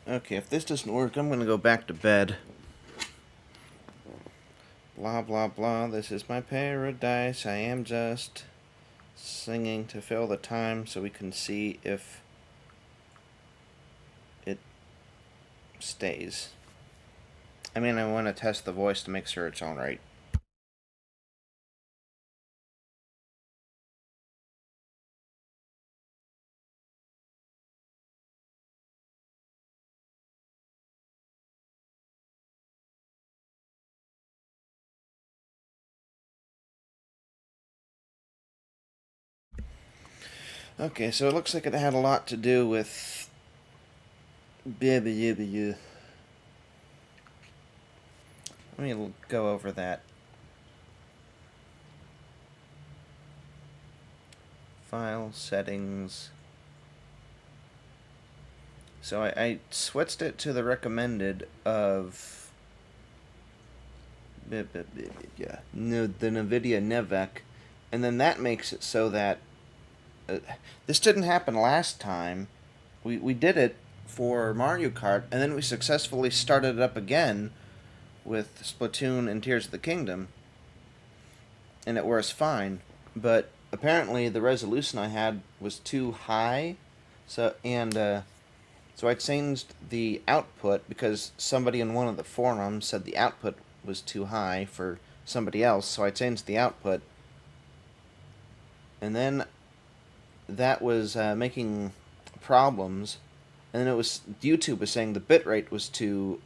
Okay, if this doesn't work, I'm gonna go back to bed. Blah, blah, blah, this is my paradise. I am just singing to fill the time so we can see if it stays. I mean, I want to test the voice to make sure it's all right. Okay, so it looks like it had a lot to do with Let me go over that. File settings. So I switched it to the recommended of the NVIDIA NVEC, and then that makes it so that this didn't happen last time. We did it for Mario Kart, and then we successfully started it up again with Splatoon and Tears of the Kingdom, and it works fine. But apparently the resolution I had was too high, so I changed the output because somebody in one of the forums said the output was too high for somebody else, so I changed the output, and then that was making problems, and then it was YouTube was saying the bitrate was too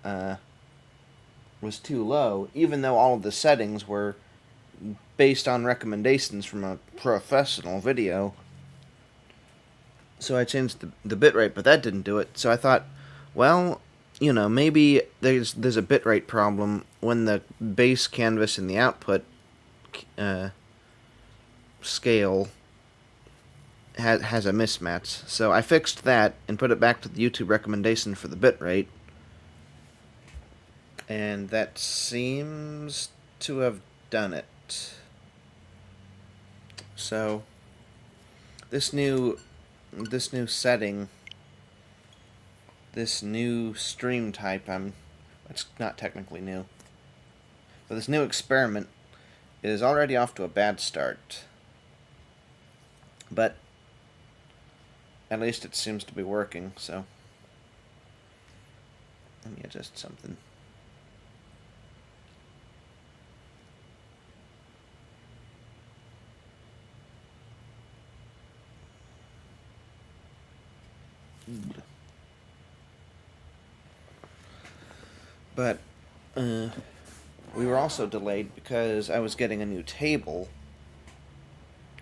low, even though all of the settings were based on recommendations from a professional video. So I changed the bitrate, but that didn't do it. So I thought, well, maybe there's a bitrate problem when the base canvas and the output scale has a mismatch. So I fixed that and put it back to the YouTube recommendation for the bitrate, and that seems to have done it. So this new setting, this new stream type, it's not technically new, but this new experiment is already off to a bad start. But at least it seems to be working, so let me adjust something. But we were also delayed because I was getting a new table,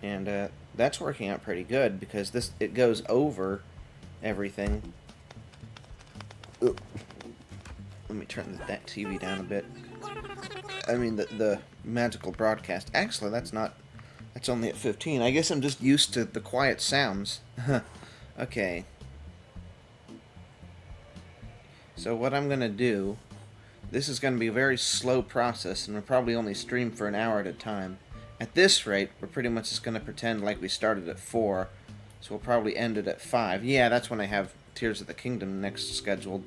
and that's working out pretty good because it goes over everything. Ooh. Let me turn that TV down a bit. I mean the magical broadcast. Actually, that's only at 15. I guess I'm just used to the quiet sounds. Okay. So what I'm gonna do, this is gonna be a very slow process, and we'll probably only stream for an hour at a time. At this rate, we're pretty much just gonna pretend like we started at 4, so we'll probably end it at 5. Yeah, that's when I have Tears of the Kingdom next scheduled.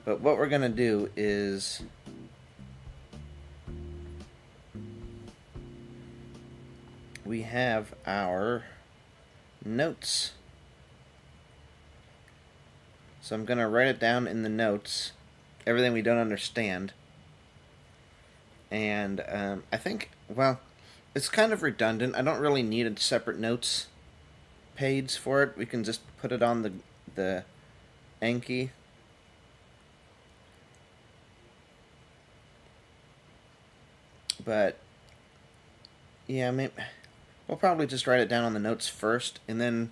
But what we're gonna do is we have our notes. So I'm going to write it down in the notes, everything we don't understand. And I think, well, it's kind of redundant. I don't really need a separate notes page for it. We can just put it on the Anki. But yeah, maybe we'll probably just write it down on the notes first, and then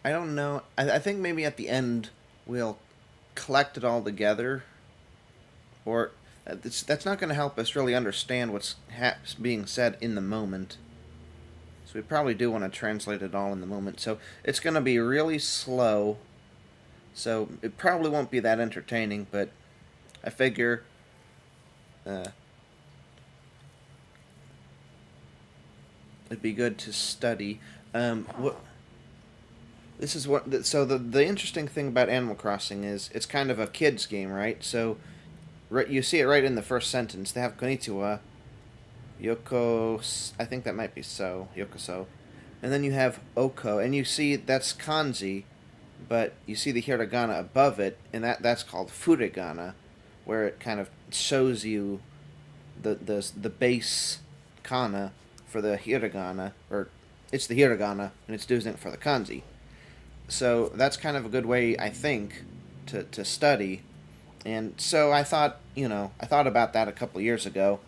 I don't know. I think maybe at the end we'll collect it all together, or that's not going to help us really understand what's being said in the moment. So we probably do want to translate it all in the moment. So it's going to be really slow, so it probably won't be that entertaining, but I figure it'd be good to study. This is what. So the interesting thing about Animal Crossing is it's kind of a kids game, right? So right, you see it right in the first sentence. They have konnichiwa, yoko. I think that might be so yokoso, and then you have oko, and you see that's kanji, but you see the hiragana above it, and that's called furigana, where it kind of shows you the base kana for the hiragana, or it's the hiragana, and it's doing it for the kanji. So that's kind of a good way, I think, to study. And so I thought, I thought about that a couple years ago,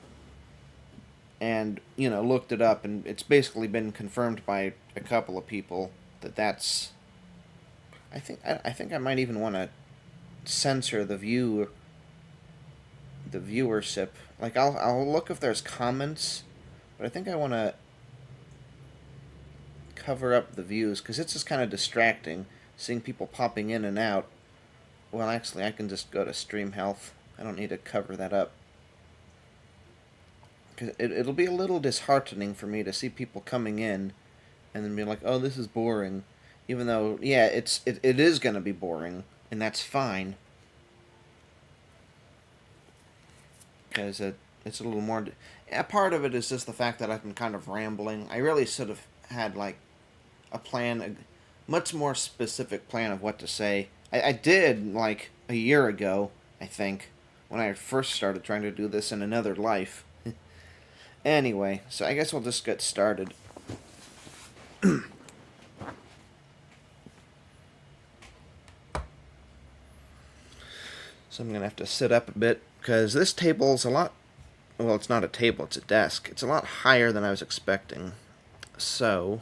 and looked it up, and it's basically been confirmed by a couple of people that that's. I think I might even want to censor the viewership. Like I'll look if there's comments, but I think I want to cover up the views because it's just kind of distracting seeing people popping in and out. Well, actually, I can just go to stream health. I don't need to cover that up. Cause it'll be a little disheartening for me to see people coming in and then be like, "Oh, this is boring," even though, yeah, it is gonna be boring, and that's fine. Because it's a little more. Yeah, part of it is just the fact that I've been kind of rambling. I really should have had like a plan, a much more specific plan of what to say. I did like a year ago, I think, when I first started trying to do this in another life. Anyway, so I guess we'll just get started. So I'm going to have to sit up a bit because this table's a lot. Well, it's not a table, it's a desk. It's a lot higher than I was expecting. So.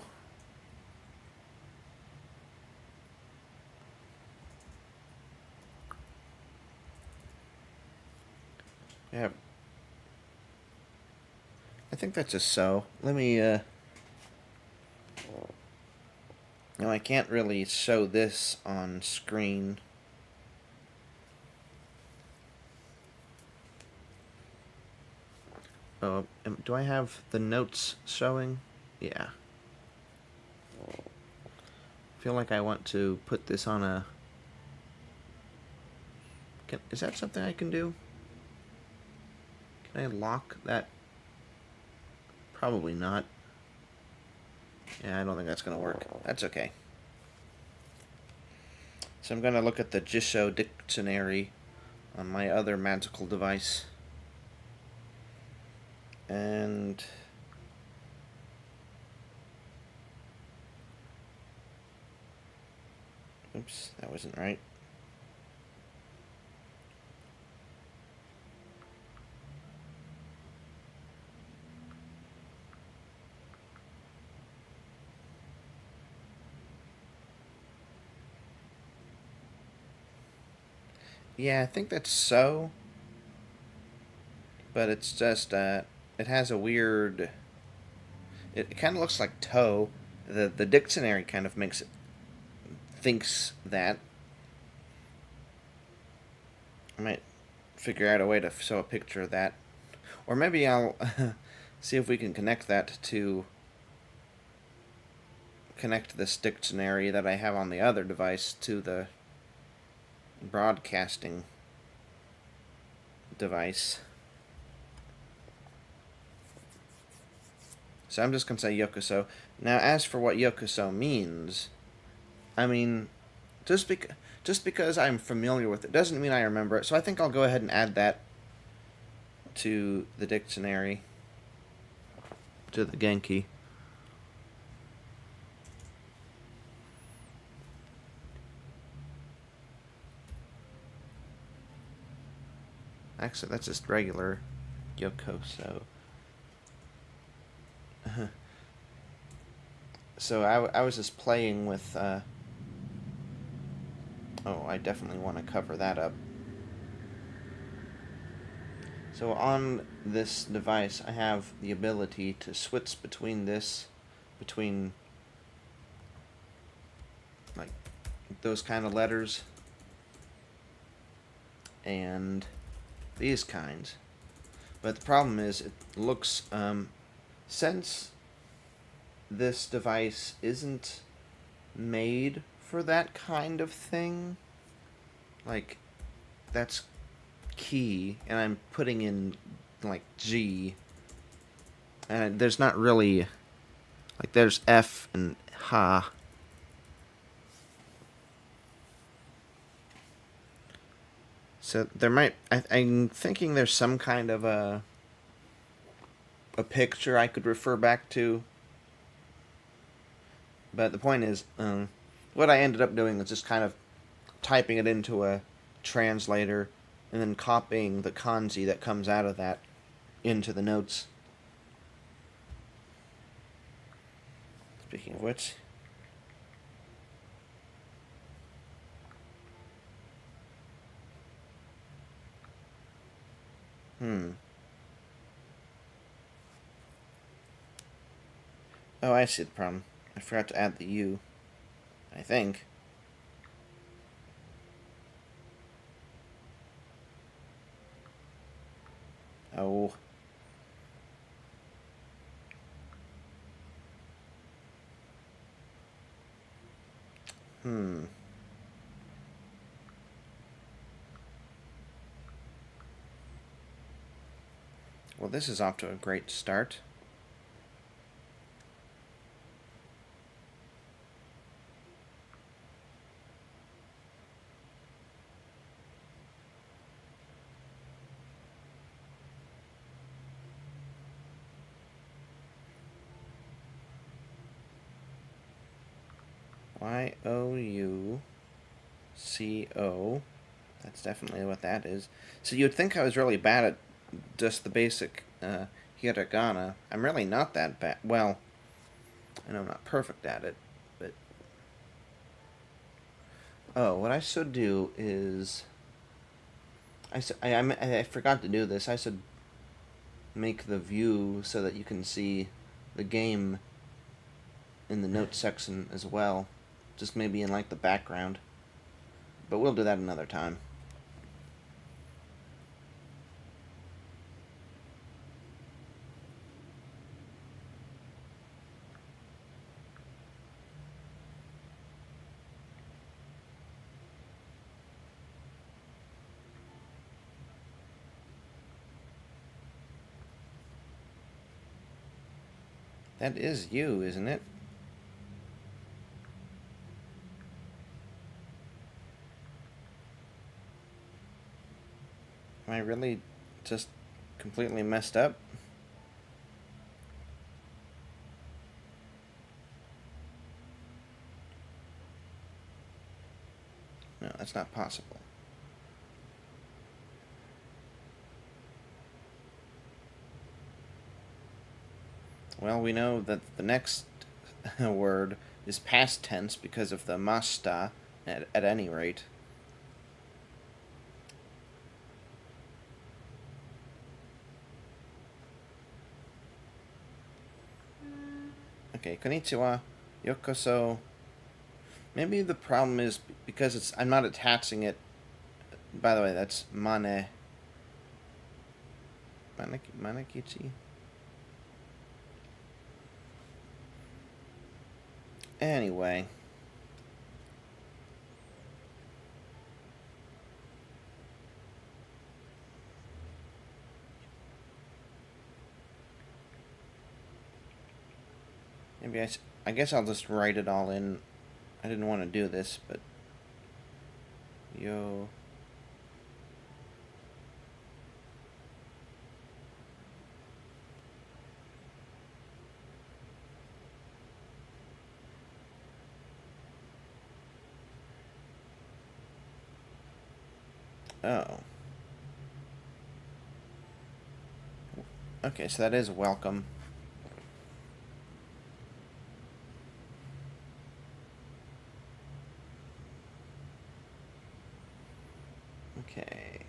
Yeah. I think that's just so. Let me, No, I can't really show this on screen. Oh, do I have the notes showing? Yeah. I feel like I want to put this on a... Is that something I can do? Can I lock that? Probably not. Yeah, I don't think that's going to work. That's okay. So I'm going to look at the Jisho dictionary on my other magical device. And... Oops, that wasn't right. Yeah, I think that's so. But it's just, it has a weird... It kind of looks like toe. The dictionary kind of thinks that. I might figure out a way to show a picture of that. Or maybe I'll see if we can connect this dictionary that I have on the other device to the broadcasting device. So I'm just going to say yokoso. Now, as for what yokoso means, I mean, just because I'm familiar with it doesn't mean I remember it. So I think I'll go ahead and add that to the dictionary, to the Genki. Actually, that's just regular yokoso. So I was just playing with... Oh, I definitely want to cover that up. So on this device, I have the ability to switch between like those kind of letters and these kinds. But the problem is it looks, since this device isn't made for that kind of thing. Like, that's key, and I'm putting in, like, G. And there's not really... Like, there's F and ha. So there might... I'm thinking there's some kind of a picture I could refer back to. But the point is, what I ended up doing was just kind of typing it into a translator and then copying the kanji that comes out of that into the notes. Speaking of which... Oh, I see the problem. I forgot to add the U. I think. Oh. Well, this is off to a great start. Y-O-U-C-O. That's definitely what that is. So you'd think I was really bad at just the basic hiragana. I'm really not that bad. Well, I know I'm not perfect at it, but... Oh, what I should do is... I forgot to do this. I should make the view so that you can see the game in the notes section as well. Just maybe in, like, the background. But we'll do that another time. That is you, isn't it? Am I really just completely messed up? No, that's not possible. Well, we know that the next word is past tense because of the mashita, at any rate. Okay, konnichiwa, yokoso. Maybe the problem is because I'm not attaching it. By the way, that's mane. Manekichi? Anyway. Maybe I guess I'll just write it all in. I didn't want to do this, but... Yo... Oh. Okay, so that is welcome. Okay.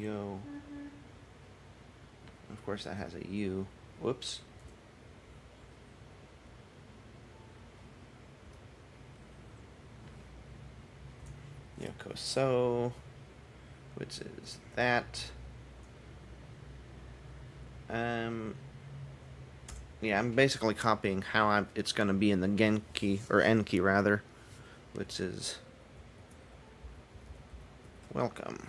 Yo. Of course, that has a U. Whoops. Yokoso, which is that. Yeah, I'm basically copying how it's going to be in the Genki, or Enki rather, which is welcome.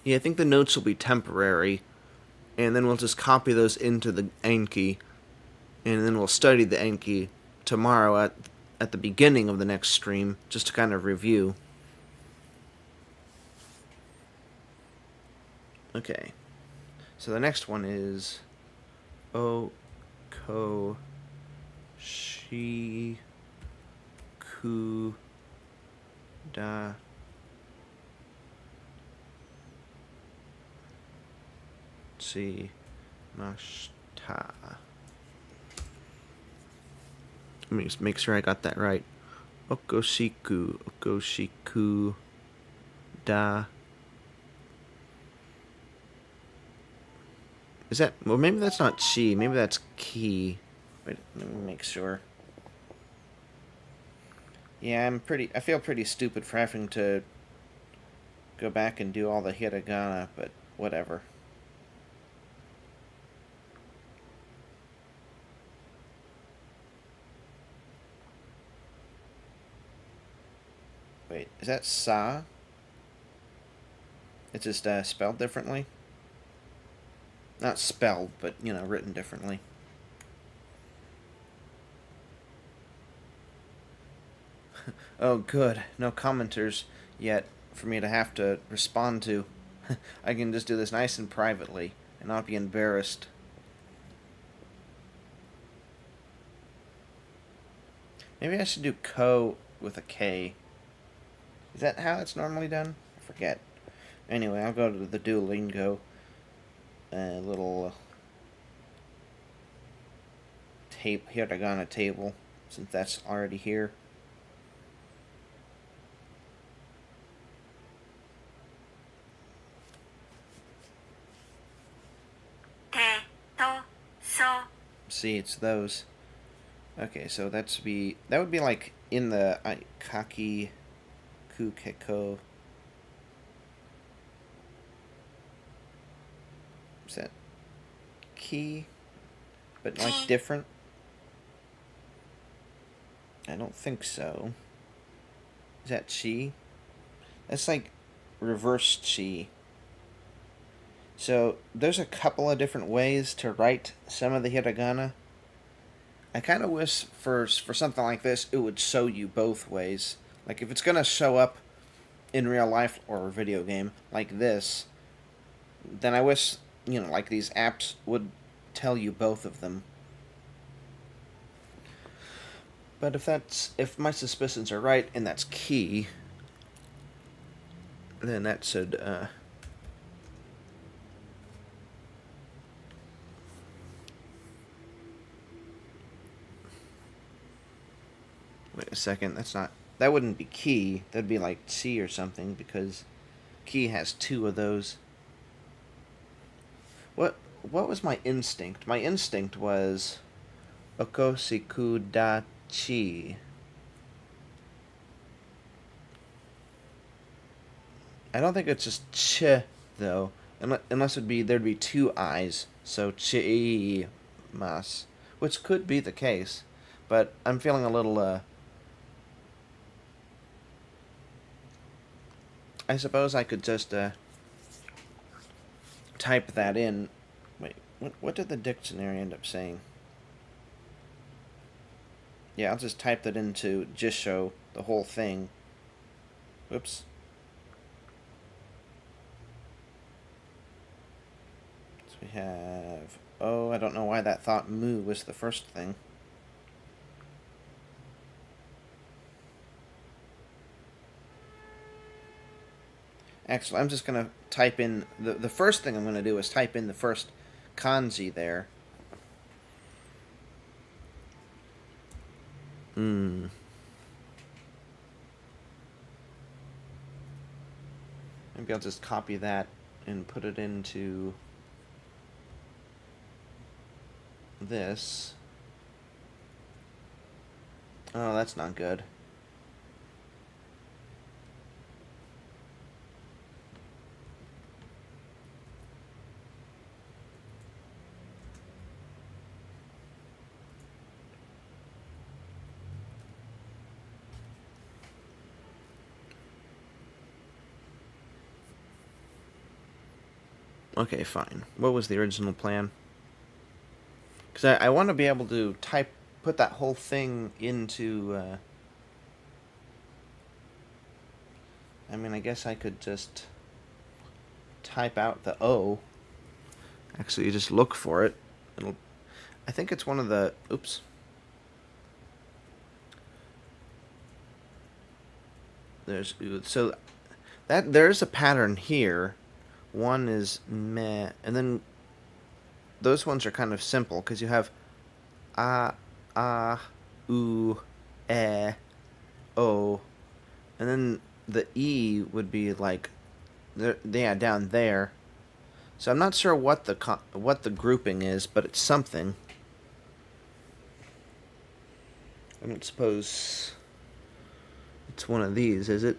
Yeah, I think the notes will be temporary, and then we'll just copy those into the Enki, and then we'll study the Enki tomorrow at the beginning of the next stream, just to kind of review. Okay. So the next one is Oko Shi Ku Da Tsi Mashita. Let me just make sure I got that right. Okoshiku Da. Is that, well, maybe that's not chi, maybe that's ki. Wait, let me make sure. Yeah, I feel pretty stupid for having to go back and do all the hiragana, but whatever. Wait, is that sa? It's just spelled differently? Not spelled, but, written differently. Oh, good. No commenters yet for me to have to respond to. I can just do this nice and privately and not be embarrassed. Maybe I should do ko with a K. Is that how it's normally done? I forget. Anyway, I'll go to the Duolingo little hiragana table, since that's already here. See, it's those. Okay, so that would be like in the kaki kukeko. Is that ki, but like different? I don't think so. Is that chi? That's like reverse chi. So there's a couple of different ways to write some of the hiragana. I kind of wish for something like this it would show you both ways. Like if it's gonna show up in real life or a video game like this, then I wish like these apps would tell you both of them. But if my suspicions are right and that's key, then that should wait a second, that wouldn't be key, that'd be like chi or something, because key has two of those. What was my instinct? My instinct was okosiku da chi. I don't think it's just ch though, unless there'd be two I's, so chi mas, which could be the case, but I'm feeling a little I suppose I could just type that in. Wait, what did the dictionary end up saying? Yeah, I'll just type that into Jisho, the whole thing. Whoops. So we have... Oh, I don't know why that thought mu was the first thing. Actually, I'm just going to type in... The first thing I'm going to do is type in the first kanji there. maybe I'll just copy that and put it into this. Oh, that's not good. Okay, fine. What was the original plan? Because I want to be able to put that whole thing into, I mean, I guess I could just type out the O. Actually, you just look for it. I think it's one of the, oops. So there's a pattern here. One is meh, and then those ones are kind of simple because you have oo, o, and then the e would be like, down there. So I'm not sure what the grouping is, but it's something. I don't suppose it's one of these, is it?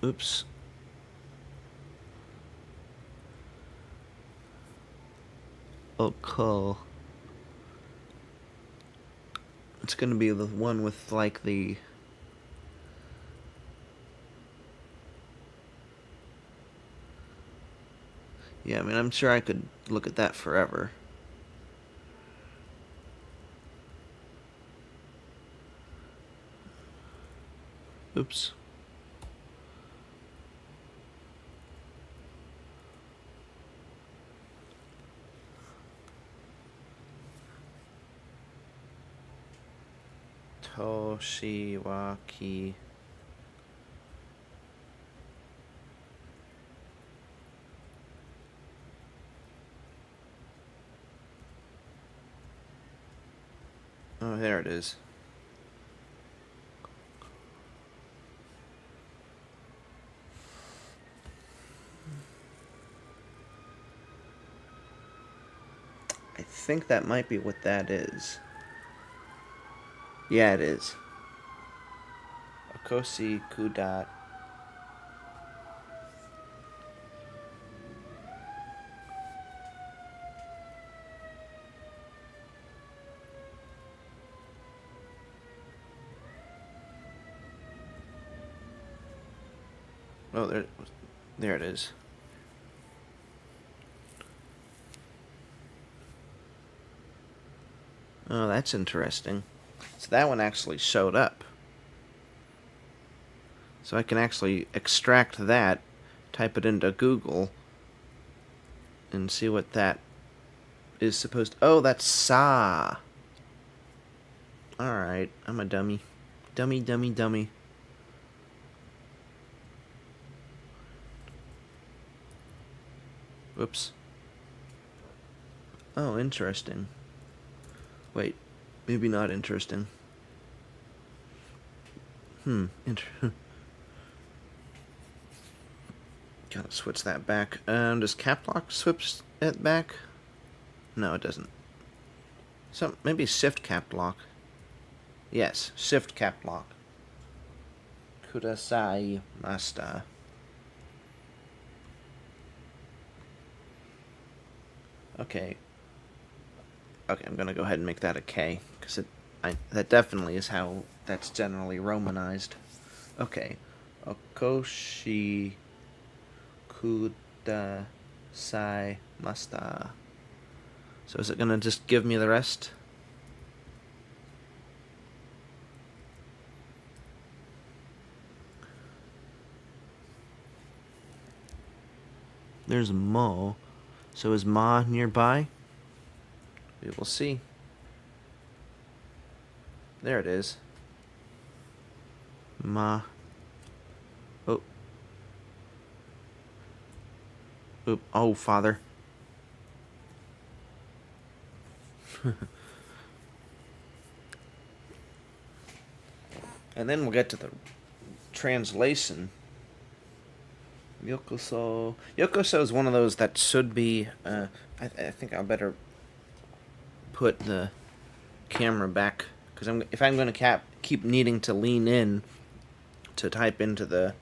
Oops. Oh, cool. It's gonna be the one with, like, the... Yeah, I mean, I'm sure I could look at that forever. Oops. Toshiwaki. Oh, there it is. I think that might be what that is. Yeah, it is. Okoshi Kudat. Oh, there it is. Oh, that's interesting. So that one actually showed up. So I can actually extract that, type it into Google, and see what that is supposed to... Oh, that's Sa. Alright, I'm a dummy. Dummy. Whoops. Oh, interesting. Wait, maybe not interesting. Gotta switch that back. Does cap lock switch it back? No, it doesn't. So, maybe shift cap lock. Yes, shift cap lock. Kudasai masta. Okay, I'm gonna go ahead and make that a K, because that definitely is how that's generally romanized. Okay. Okoshi Kudasai masta. So is it gonna just give me the rest? There's Mo. So is Ma nearby? We will see. There it is. Ma. Oh. Oop. Oh, father. And then we'll get to the translation. Yokoso. Yokoso is one of those that should be. I think I'll better put the camera back, because if I'm going to keep needing to lean in to type into the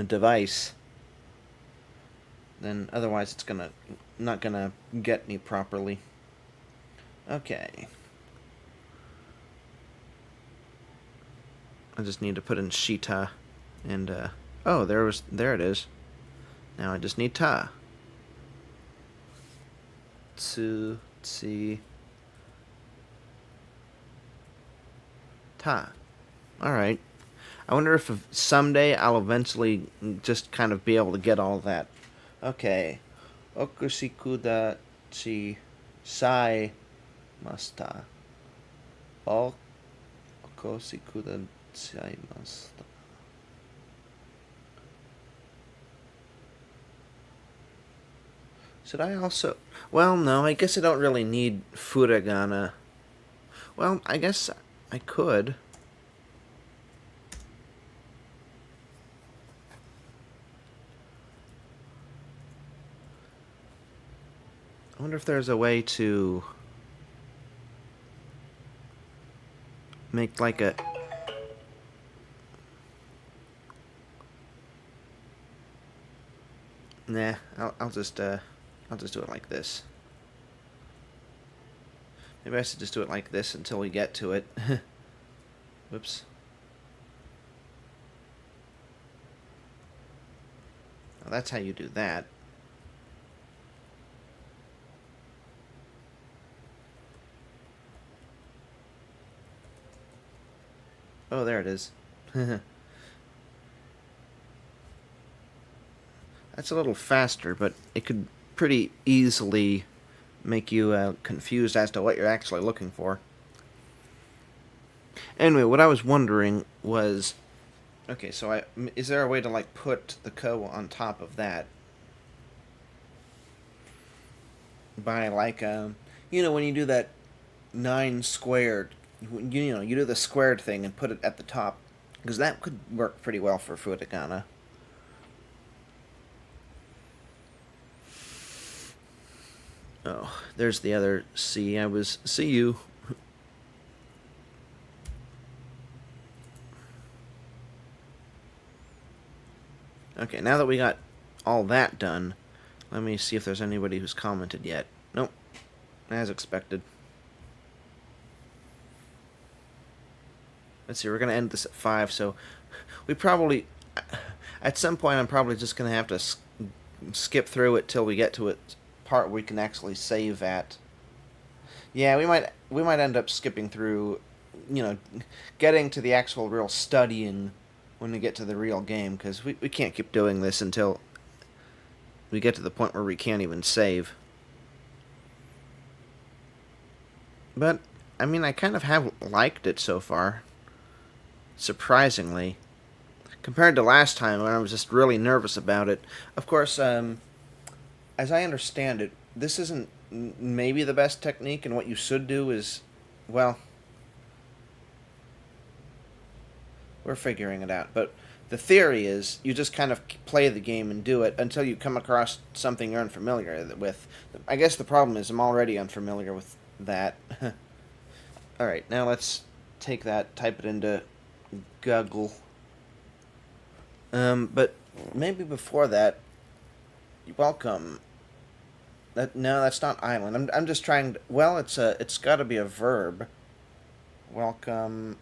device, then otherwise it's not gonna get me properly. Okay. I just need to put in shita, and oh, there it is. Now I just need ta. Tsu, tsi, ta. All right. I wonder if someday I'll eventually just kind of be able to get all that. Okay. Okusikuda chi sai masta. Okusikuda sai masta. Should I also... Well, no, I guess I don't really need furigana. Well, I guess I could. I wonder if there's a way to make like a... Nah, I'll just do it like this. Maybe I should just do it like this until we get to it. Whoops. Well, that's how you do that. Oh, there it is. That's a little faster, but it could pretty easily make you confused as to what you're actually looking for. Anyway, what I was wondering was, okay, so is there a way to like put the ko on top of that by like when you do that 9 squared, you do the squared thing and put it at the top, because that could work pretty well for furigana. Oh, there's the other C. See you. Okay, now that we got all that done, let me see if there's anybody who's commented yet. Nope, as expected. Let's see, we're going to end this at 5, so we probably... At some point, I'm probably just going to have to skip through it till we get to it part where we can actually save at. Yeah, we might end up skipping through, getting to the actual real studying when we get to the real game, because we can't keep doing this until we get to the point where we can't even save. But, I mean, I kind of have liked it so far. Surprisingly. Compared to last time when I was just really nervous about it. Of course, as I understand it, this isn't maybe the best technique, and what you should do is, well, we're figuring it out. But the theory is you just kind of play the game and do it until you come across something you're unfamiliar with. I guess the problem is I'm already unfamiliar with that. Alright, now let's take that, type it into Google. But maybe before that, welcome. No, that's not island. I'm just trying to, well, it's got to be a verb. Welcome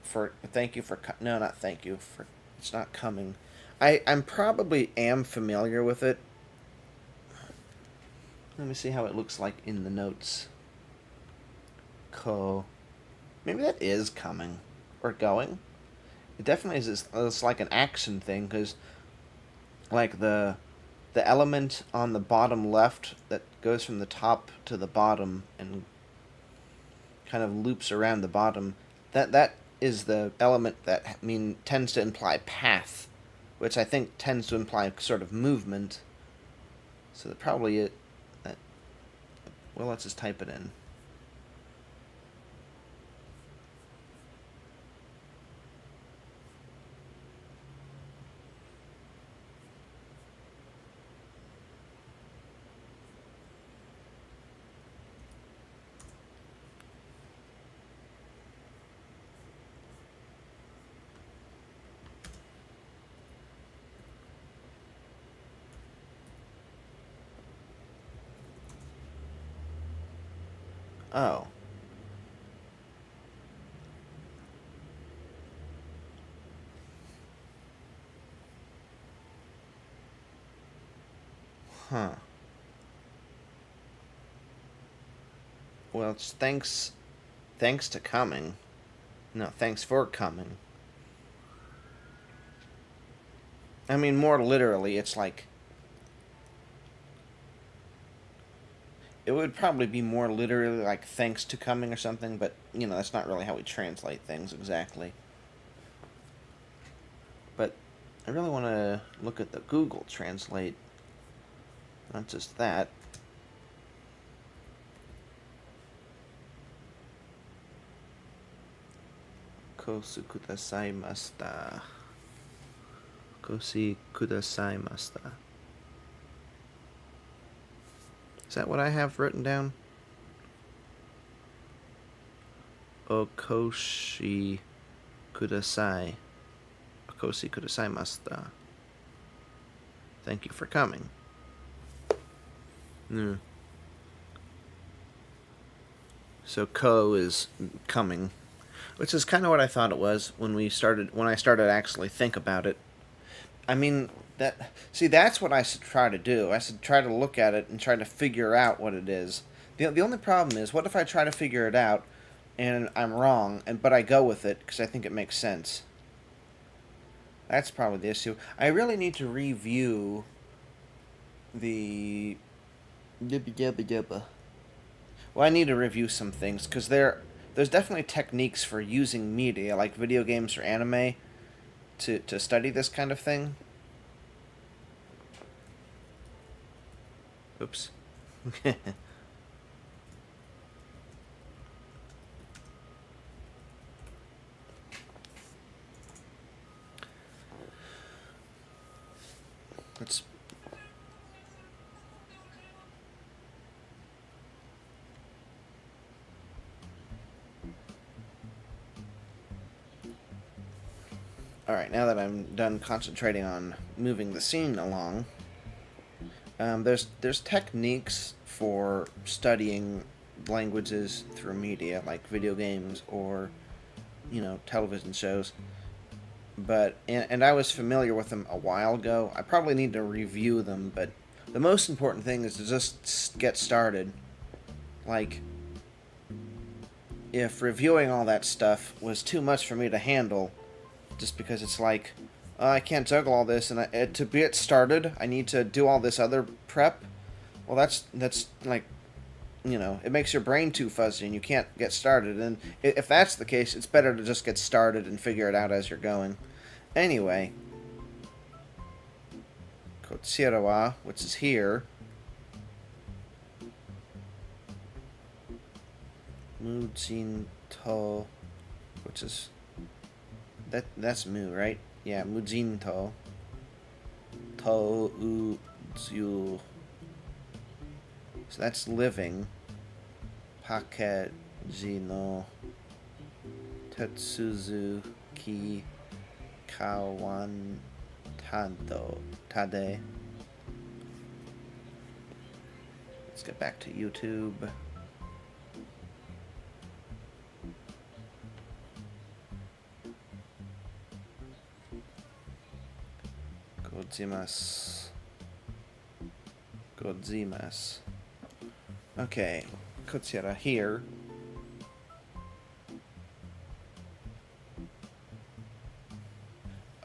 for, thank you for, no, not thank you for, it's not coming. I'm probably am familiar with it. Let me see how it looks like in the notes. Maybe that is coming or going. It definitely is. It's like an action thing, because like the element on the bottom left that goes from the top to the bottom and kind of loops around the bottom, that is the element that tends to imply path, which I think tends to imply sort of movement. So that probably it. Well, let's just type it in. Oh. Huh. Well, it's thanks to coming. No, thanks for coming. I mean, more literally, it's like it would probably be more literally like thanks to coming or something, but that's not really how we translate things exactly. But I really want to look at the Google Translate. Not just that. Kosu kudasaimashita. Kosi kudasaimashita. Is that what I have written down? Okoshi kudasai. Okoshi kudasaimashita. Thank you for coming. Mm. So ko is coming, which is kind of what I thought it was when I started to actually think about it. I mean, that's what I should try to do. I should try to look at it and try to figure out what it is. The only problem is, what if I try to figure it out and I'm wrong, but I go with it because I think it makes sense? That's probably the issue. I really need to review the well, I need to review some things because there's definitely techniques for using media like video games or anime to study this kind of thing. Oops. Let's. Alright, now that I'm done concentrating on moving the scene along, there's techniques for studying languages through media, like video games or, television shows. And I was familiar with them a while ago. I probably need to review them, but the most important thing is to just get started. Like, if reviewing all that stuff was too much for me to handle, just because it's like, I can't juggle all this, and to get started, I need to do all this other prep. Well, that's like, it makes your brain too fuzzy, and you can't get started. And if that's the case, it's better to just get started and figure it out as you're going. Anyway, Kotsirawa, which is here. Mujinto, which is that's mu, right? Yeah, Mujinto. To uzu. So that's living. Pakeji no Tetsuzuki Kawan Tade. Let's get back to YouTube. Godzimasu. Okay, Kotsira here.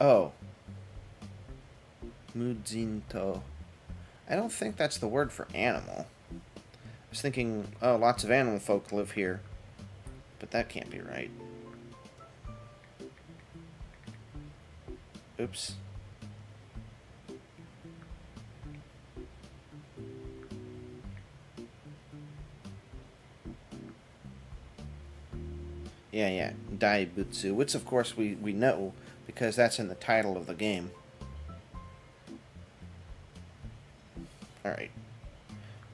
Oh. Mujinto. I don't think that's the word for animal. I was thinking, lots of animal folk live here. But that can't be right. Oops. Yeah, Daibutsu, which of course we know, because that's in the title of the game. Alright.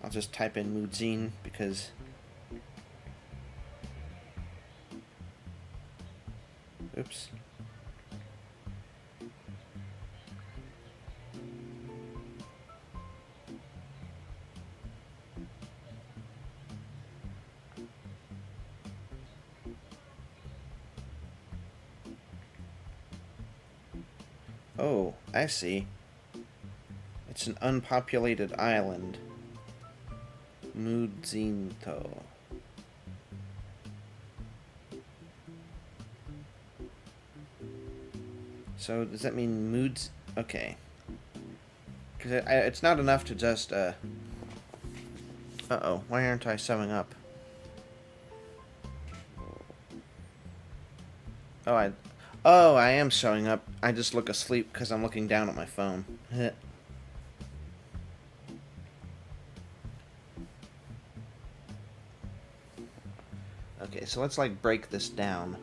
I'll just type in Mujin, because... Oops. Oh, I see. It's an unpopulated island. Mudzinto. So, does that mean moods? Okay. Because it's not enough to just, Uh-oh, why aren't I sewing up? Oh, I am showing up. I just look asleep because I'm looking down at my phone. Okay, so let's, like, break this down.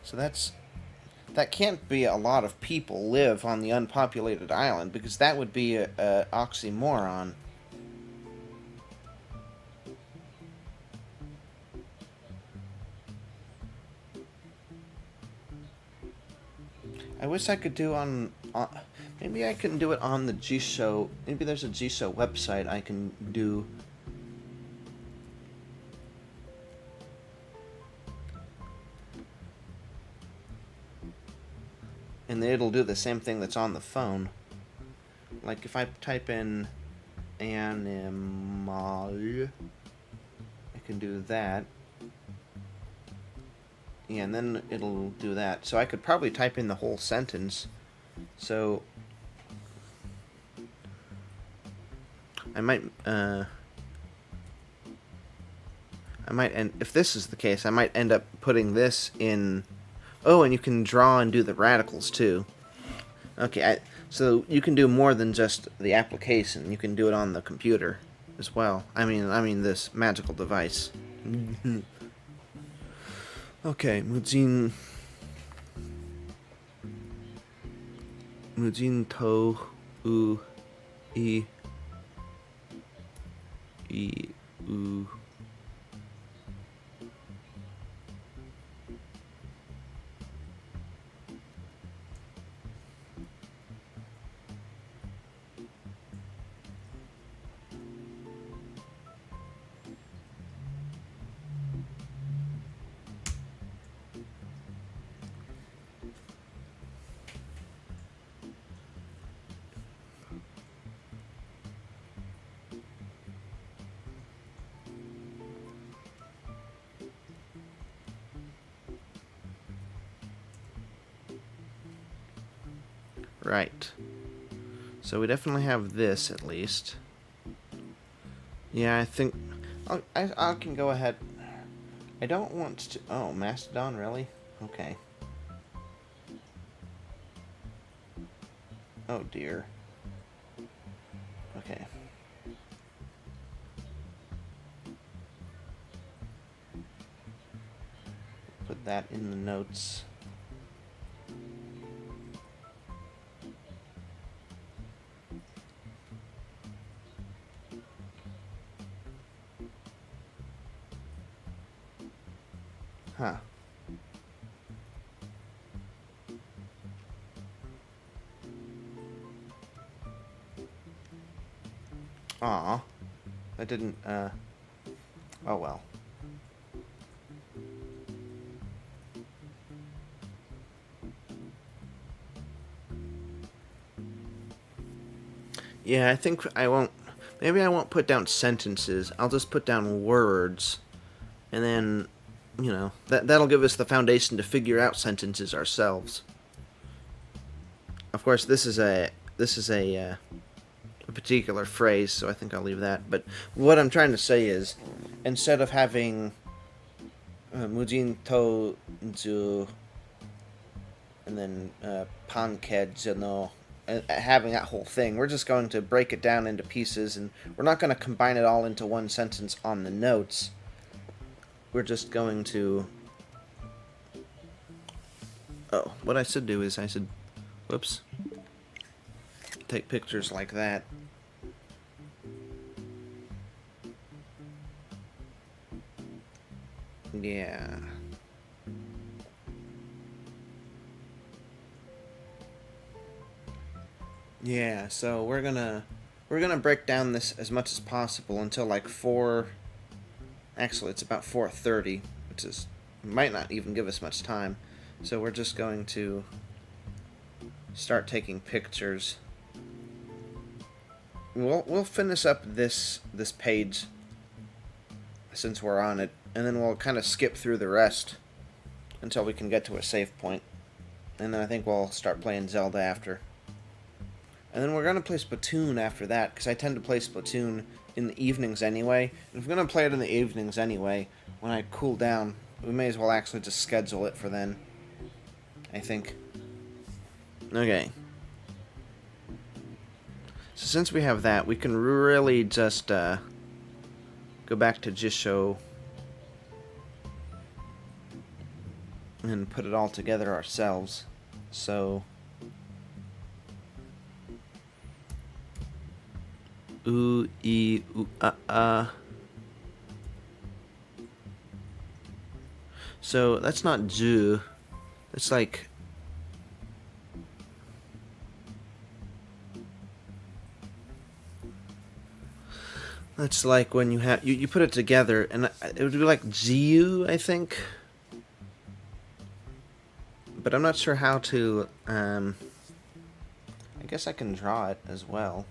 So that can't be a lot of people live on the unpopulated island, because that would be a oxymoron. I wish I could do maybe I can do it on the G-Show. Maybe there's a G-Show website I can do. And it'll do the same thing that's on the phone. Like if I type in animal, I can do that. Yeah, and then it'll do that. So I could probably type in the whole sentence. So I might, and if this is the case, I might end up putting this in. Oh, and you can draw and do the radicals too. Okay, so you can do more than just the application. You can do it on the computer as well. I mean this magical device. Okay, Mujin to u u. Right. So we definitely have this, at least. Yeah, I think I can go ahead. I don't want to. Oh, Mastodon, really? Okay. Oh dear. Okay. Put that in the notes. Huh. Aw. That didn't, oh well. Yeah, I think I won't, maybe I won't put down sentences. I'll just put down words. And then, you know, that'll give us the foundation to figure out sentences ourselves. Of course, this is a particular phrase, so I think I'll leave that. But what I'm trying to say is, instead of having mujin to ju and then pankej no, having that whole thing, we're just going to break it down into pieces, and we're not going to combine it all into one sentence on the notes. We're just going to... Oh, what I should do is whoops, take pictures like that. Yeah. Yeah, so we're gonna break down this as much as possible until like four Actually, it's about 4:30, which is might not even give us much time. So we're just going to start taking pictures. We'll finish up this page since we're on it, and then we'll kind of skip through the rest until we can get to a save point. And then I think we'll start playing Zelda after. And then we're going to play Splatoon after that, because I tend to play Splatoon in the evenings anyway. And if we're going to play it in the evenings anyway, when I cool down, we may as well actually just schedule it for then, I think. Okay. So since we have that, we can really just go back to Jisho and put it all together ourselves. So So that's not ju. It's like that's like when you have you put it together, and it would be like jiu, I think. But I'm not sure how to. I guess I can draw it as well.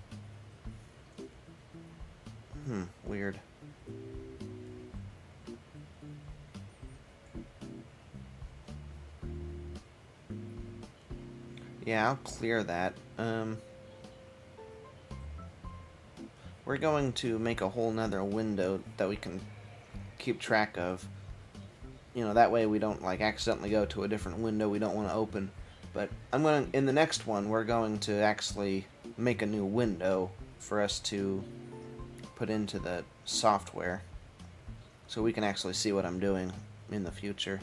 Weird. Yeah, I'll clear that. We're going to make a whole nother window that we can keep track of. You know, that way we don't like accidentally go to a different window we don't want to open. But in the next one, we're going to actually make a new window for us to put into the software, so we can actually see what I'm doing in the future.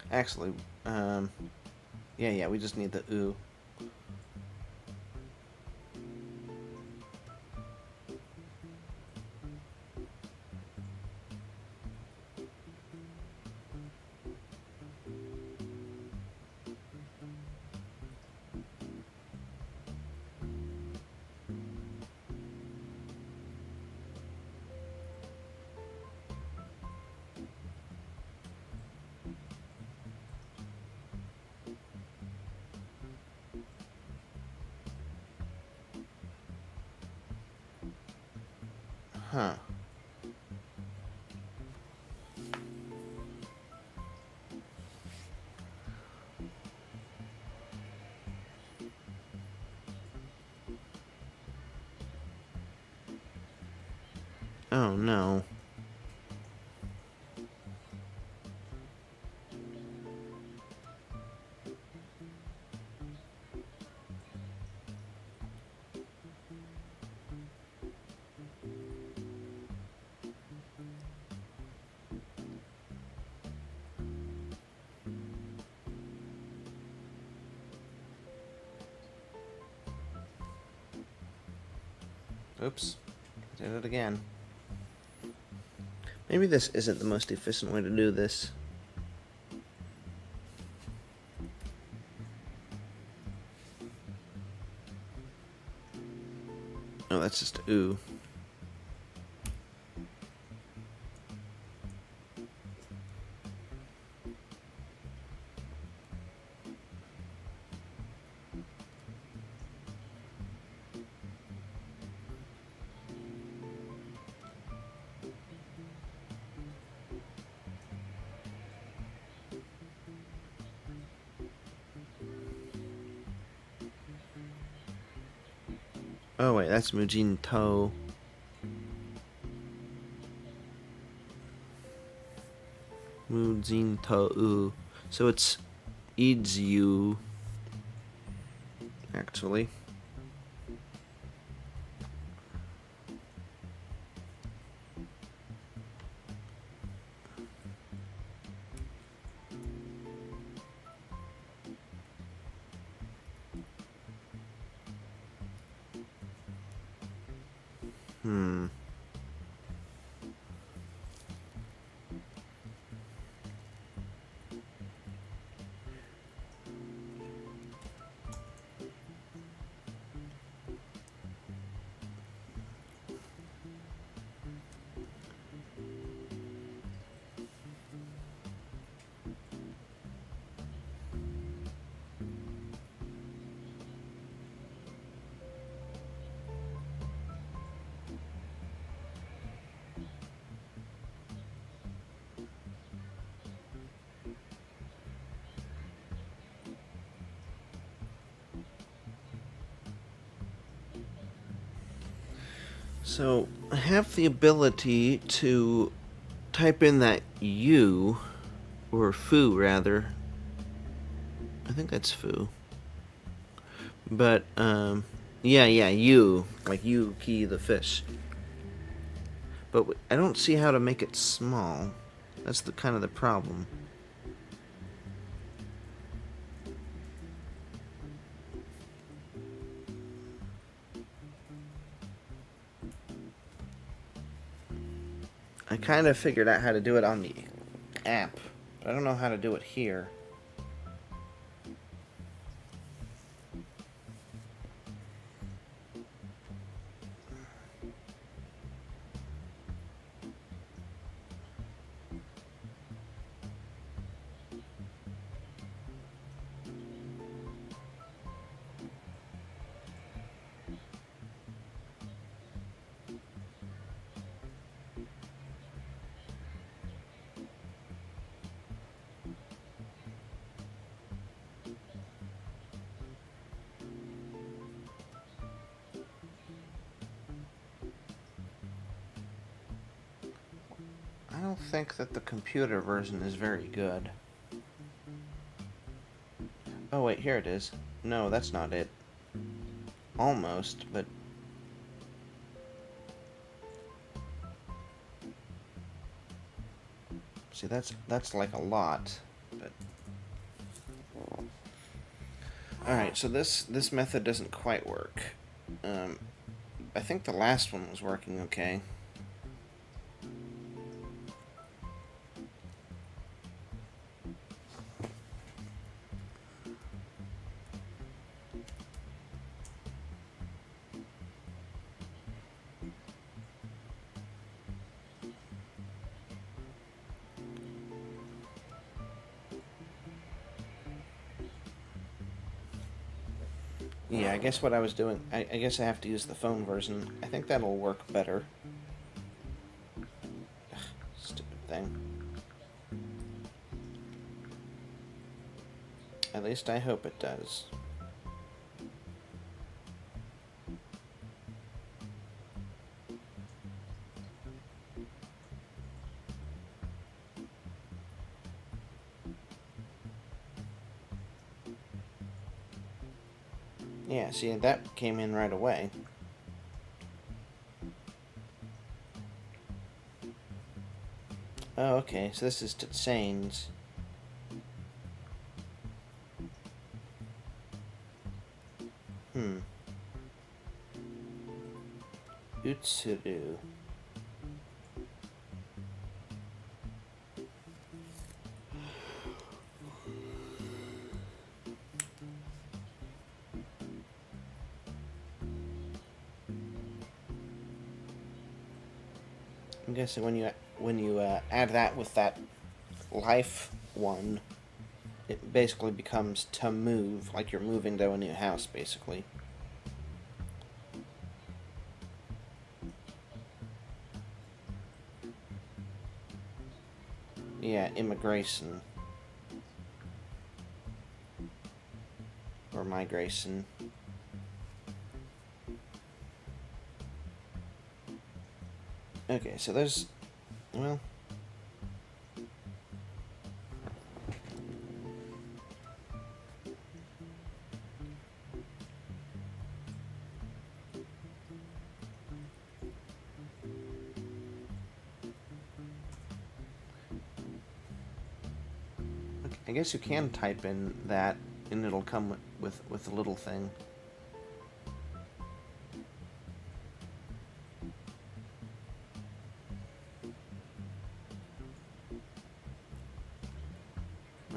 Actually, yeah, we just need the oo. Huh. Oh no. Oops. Did it again. Maybe this isn't the most efficient way to do this. Oh, that's just ooh. Oh wait, that's Mujin To. Mujin To. So it's Idzu, actually. So I have the ability to type in that U, or foo rather. I think that's foo. But, yeah, U, like you key the fish. But I don't see how to make it small. That's the kind of the problem. I kind of figured out how to do it on the app, but I don't know how to do it here. I don't think that the computer version is very good. Oh wait, here it is. No, that's not it. Almost, but... See, that's like a lot, but... Alright, so this method doesn't quite work. I think the last one was working okay. Yeah, I guess what I was doing... I guess I have to use the phone version. I think that'll work better. Ugh, stupid thing. At least I hope it does. Yeah, see, that came in right away. Oh, okay, so this is Tutsane's. Utsuru. I'm guessing when you add that with that life one, it basically becomes to move, like you're moving to a new house, basically. Yeah, immigration. Or migration. Okay, so there's... well... I guess you can type in that, and it'll come with a little thing.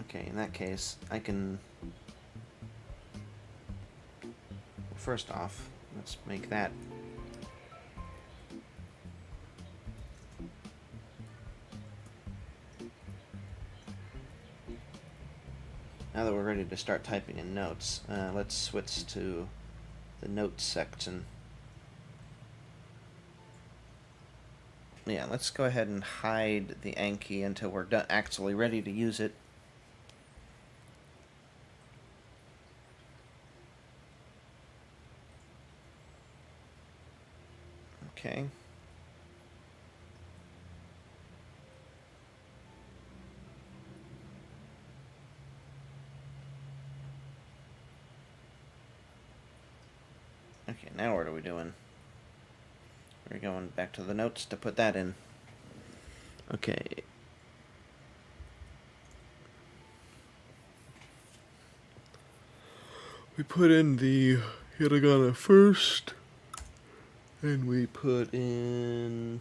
Okay, in that case, I can... First off, let's make that... Now that we're ready to start typing in notes, let's switch to the notes section. Yeah, let's go ahead and hide the Anki until we're actually ready to use it. Okay. Okay, now what are we doing? We're going back to the notes to put that in. Okay. We put in the hiragana first, and we put in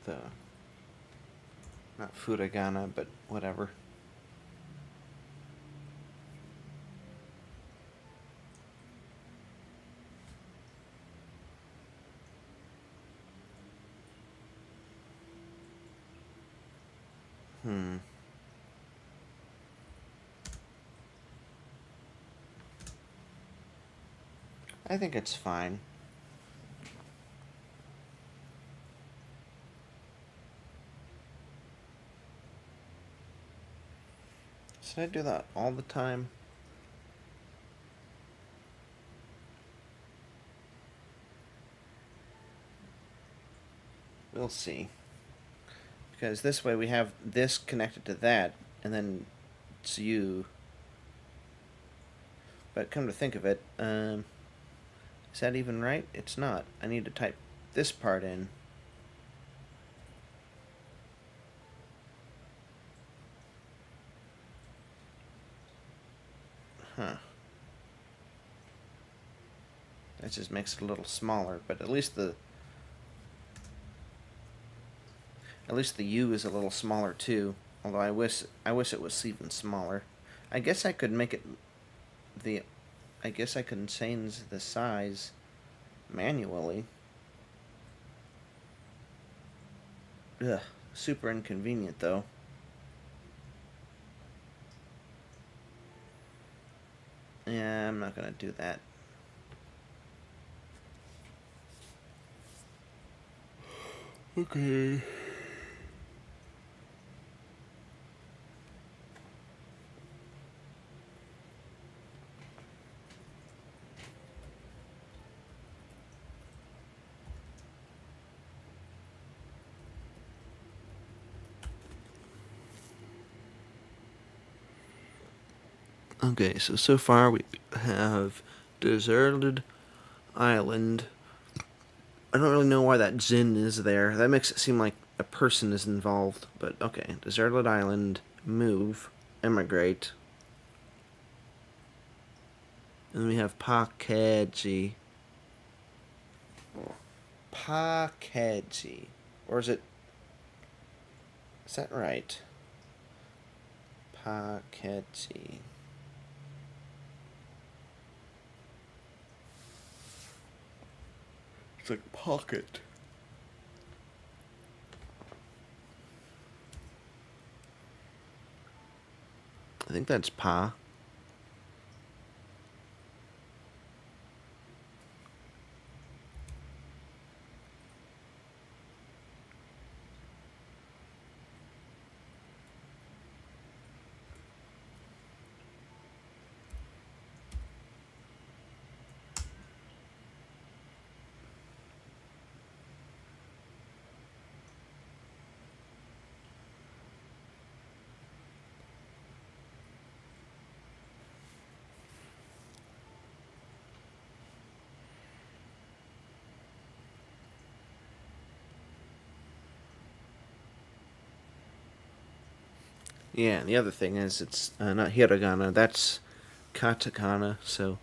the, not furigana, but whatever. I think it's fine. Should I do that all the time? We'll see. Because this way we have this connected to that, and then it's you. But come to think of it, is that even right? It's not. I need to type this part in. Huh. That just makes it a little smaller, but at least the U is a little smaller too. Although I wish it was even smaller. I guess I could make it I guess I could change the size manually. Ugh, super inconvenient though. Yeah, I'm not gonna do that. Okay. Okay, so far we have deserted island. I don't really know why that Jin is there. That makes it seem like a person is involved, but okay. Deserted island, move, emigrate. And we have Pakeji. Pakeji. Or is that right? Pakeji. It's like pocket. I think that's pa. Yeah, and the other thing is it's not hiragana, that's katakana, so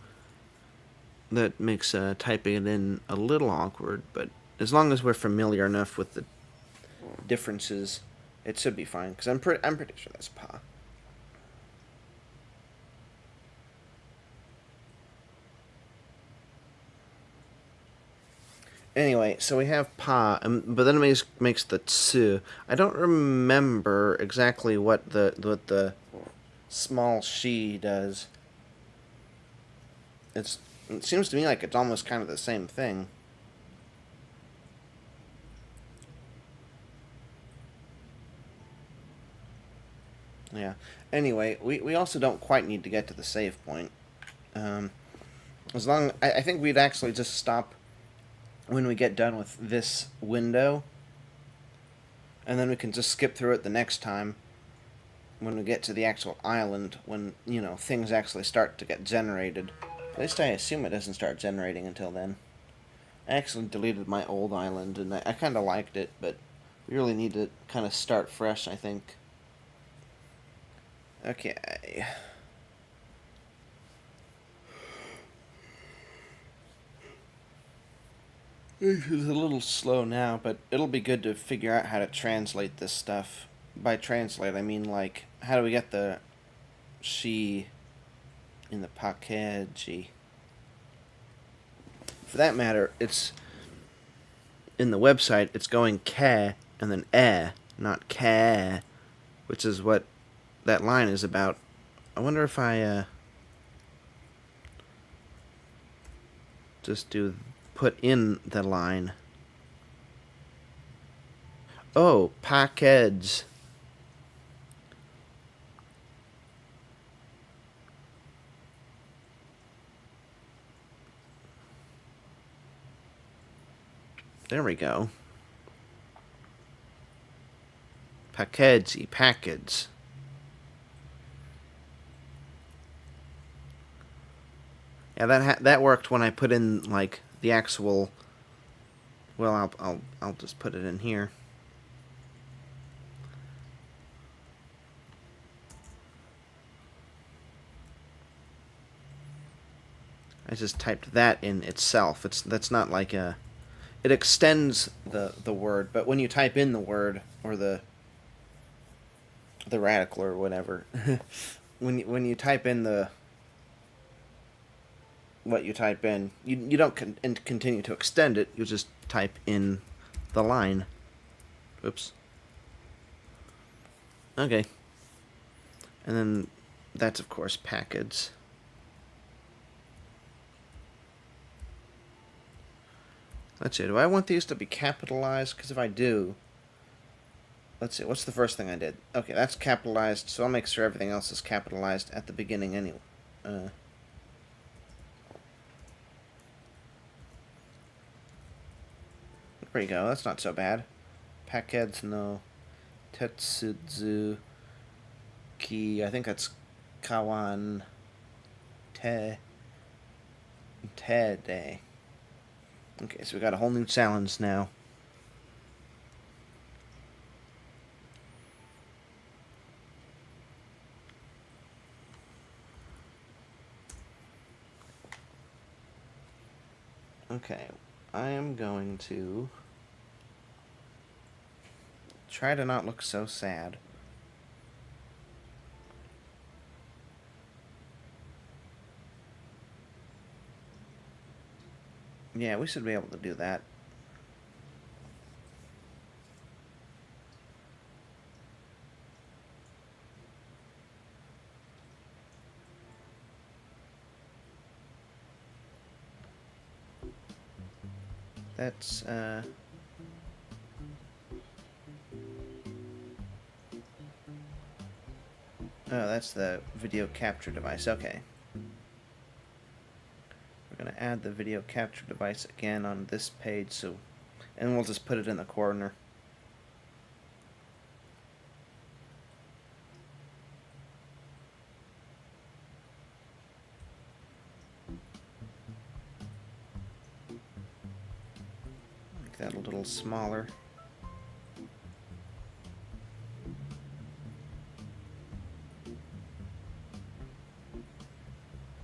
that makes typing it in a little awkward, but as long as we're familiar enough with the differences, it should be fine, because I'm pretty sure that's pa. Anyway, so we have pa, but then it makes the tsu. I don't remember exactly what the small she does. It's It seems to me like it's almost kind of the same thing. Yeah. Anyway, we also don't quite need to get to the save point. As long... I think we'd actually just stop when we get done with this window. And then we can just skip through it the next time when we get to the actual island, when, you know, things actually start to get generated. At least I assume it doesn't start generating until then. I actually deleted my old island, and I kind of liked it, but we really need to kind of start fresh, I think. Okay. This is a little slow now, but it'll be good to figure out how to translate this stuff. By translate, I mean, like, how do we get the she in the package? For that matter, it's in the website, it's going ka and then not ka, which is what that line is about. I wonder if I just put in the line. Oh, package. There we go. Package. Yeah, that worked when I put in like the actual. Well, I'll just put it in here. I just typed that in itself. That's not like a. It extends the word, but when you type in the word or the radical or whatever, when you type in what you type in, you don't continue to extend it. You just type in the line. Oops. Okay. And then that's of course package. Let's see, do I want these to be capitalized? Because if I do... Let's see, what's the first thing I did? Okay, that's capitalized, so I'll make sure everything else is capitalized at the beginning anyway. There we go, that's not so bad. Package no Tetsuzu Ki... I think that's Kawan Te De. Okay, so we got a whole new challenge now. Okay, I am going to try to not look so sad. Yeah, we should be able to do that. That's, oh, that's the video capture device. Okay. We're going to add the video capture device again on this page, and we'll just put it in the corner. Make that a little smaller.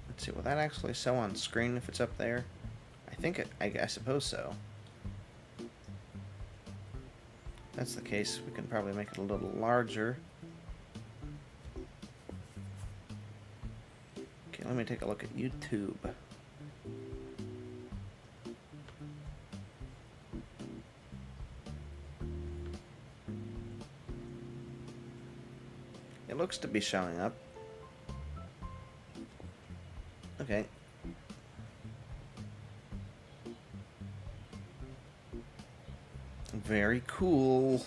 Let's see, will that actually show on screen if it's up there? I suppose so. If that's the case, we can probably make it a little larger. Okay, let me take a look at YouTube. It looks to be showing up. Okay. Very cool.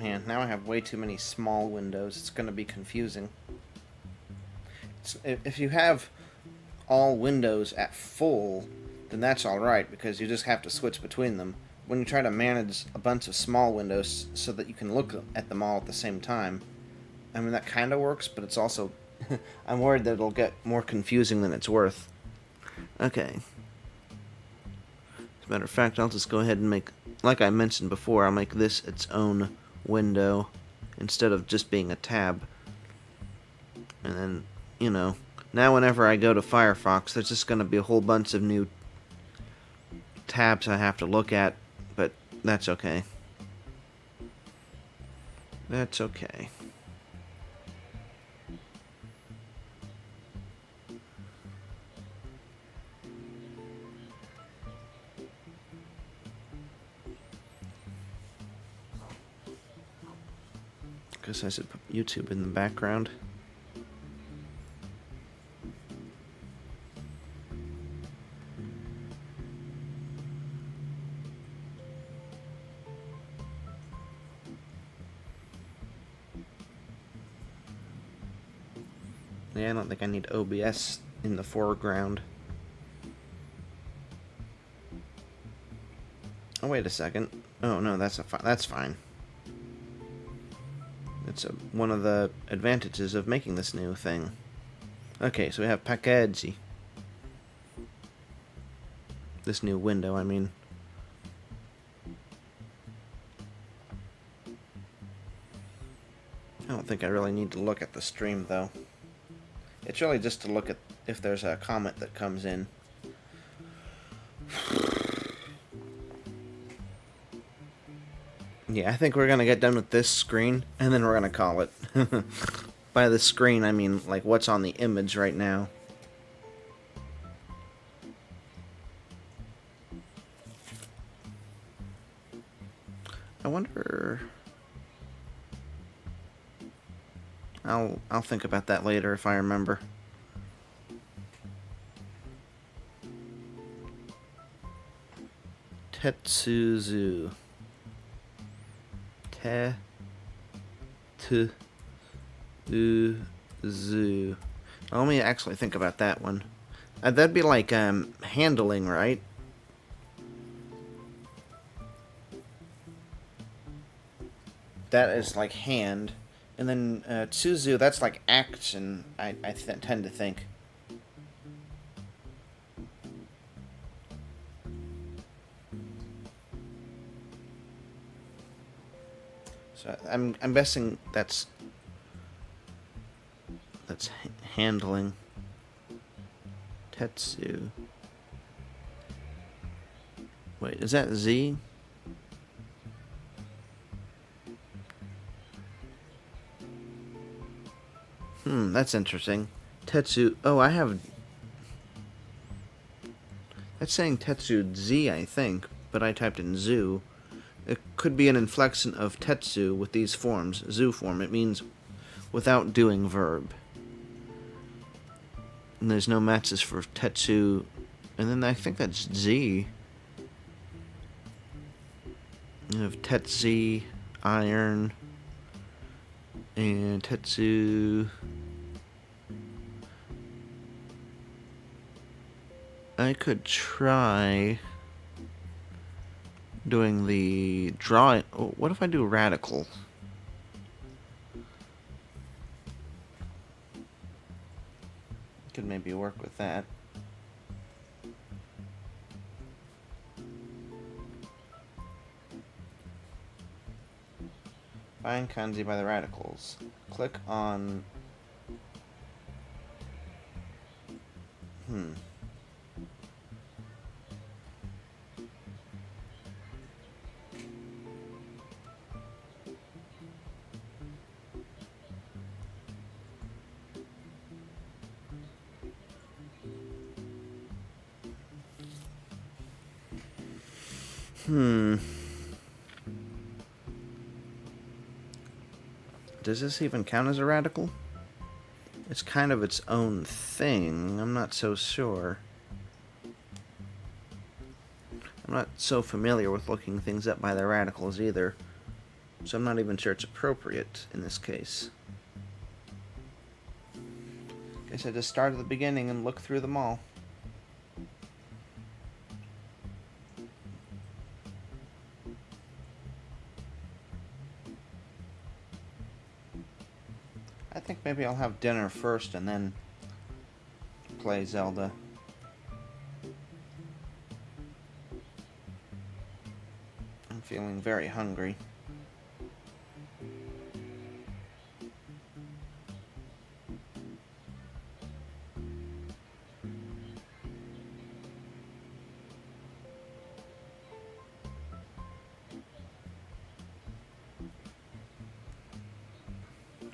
Man, now I have way too many small windows. It's going to be confusing. If you have all windows at full, then that's alright, because you just have to switch between them. When you try to manage a bunch of small windows so that you can look at them all at the same time, I mean, that kind of works, but it's also... I'm worried that it'll get more confusing than it's worth. Okay. As a matter of fact, I'll just go ahead and make... Like I mentioned before, I'll make this its own window instead of just being a tab. And then, you know, now whenever I go to Firefox, there's just going to be a whole bunch of new tabs I have to look at, but that's okay. That's okay. Guess I should put YouTube in the background. Yeah, I don't think I need OBS in the foreground. Oh, wait a second. Oh, no, that's fine. It's one of the advantages of making this new thing. Okay, so we have packaggi. This new window, I mean. I don't think I really need to look at the stream, though. It's really just to look at if there's a comment that comes in. Yeah, I think we're gonna get done with this screen, and then we're gonna call it. By the screen, I mean, like, what's on the image right now. I wonder... I'll think about that later if I remember. Tetsuzu. Tetsuzu. Let me actually think about that one. That'd be like handling, right? That is like hand. And then tsuzu, that's like action, I tend to think. So I'm guessing that's handling. Tetsu. Wait, is that Z? That's interesting. Tetsu. Oh, I have... That's saying Tetsu Z, I think, but I typed in zoo. It could be an inflection of tetsu with these forms. Zoo form. It means without doing verb. And there's no matches for tetsu. And then I think that's Z. You have tetsu, iron, and tetsu. I could try doing the drawing. Oh, what if I do radical? Could maybe work with that. Find kanji by the radicals. Click on... Does this even count as a radical? It's kind of its own thing. I'm not so sure. I'm not so familiar with looking things up by their radicals either, so I'm not even sure it's appropriate in this case. Guess I just start at the beginning and look through them all. I think maybe I'll have dinner first and then play Zelda. I'm feeling very hungry.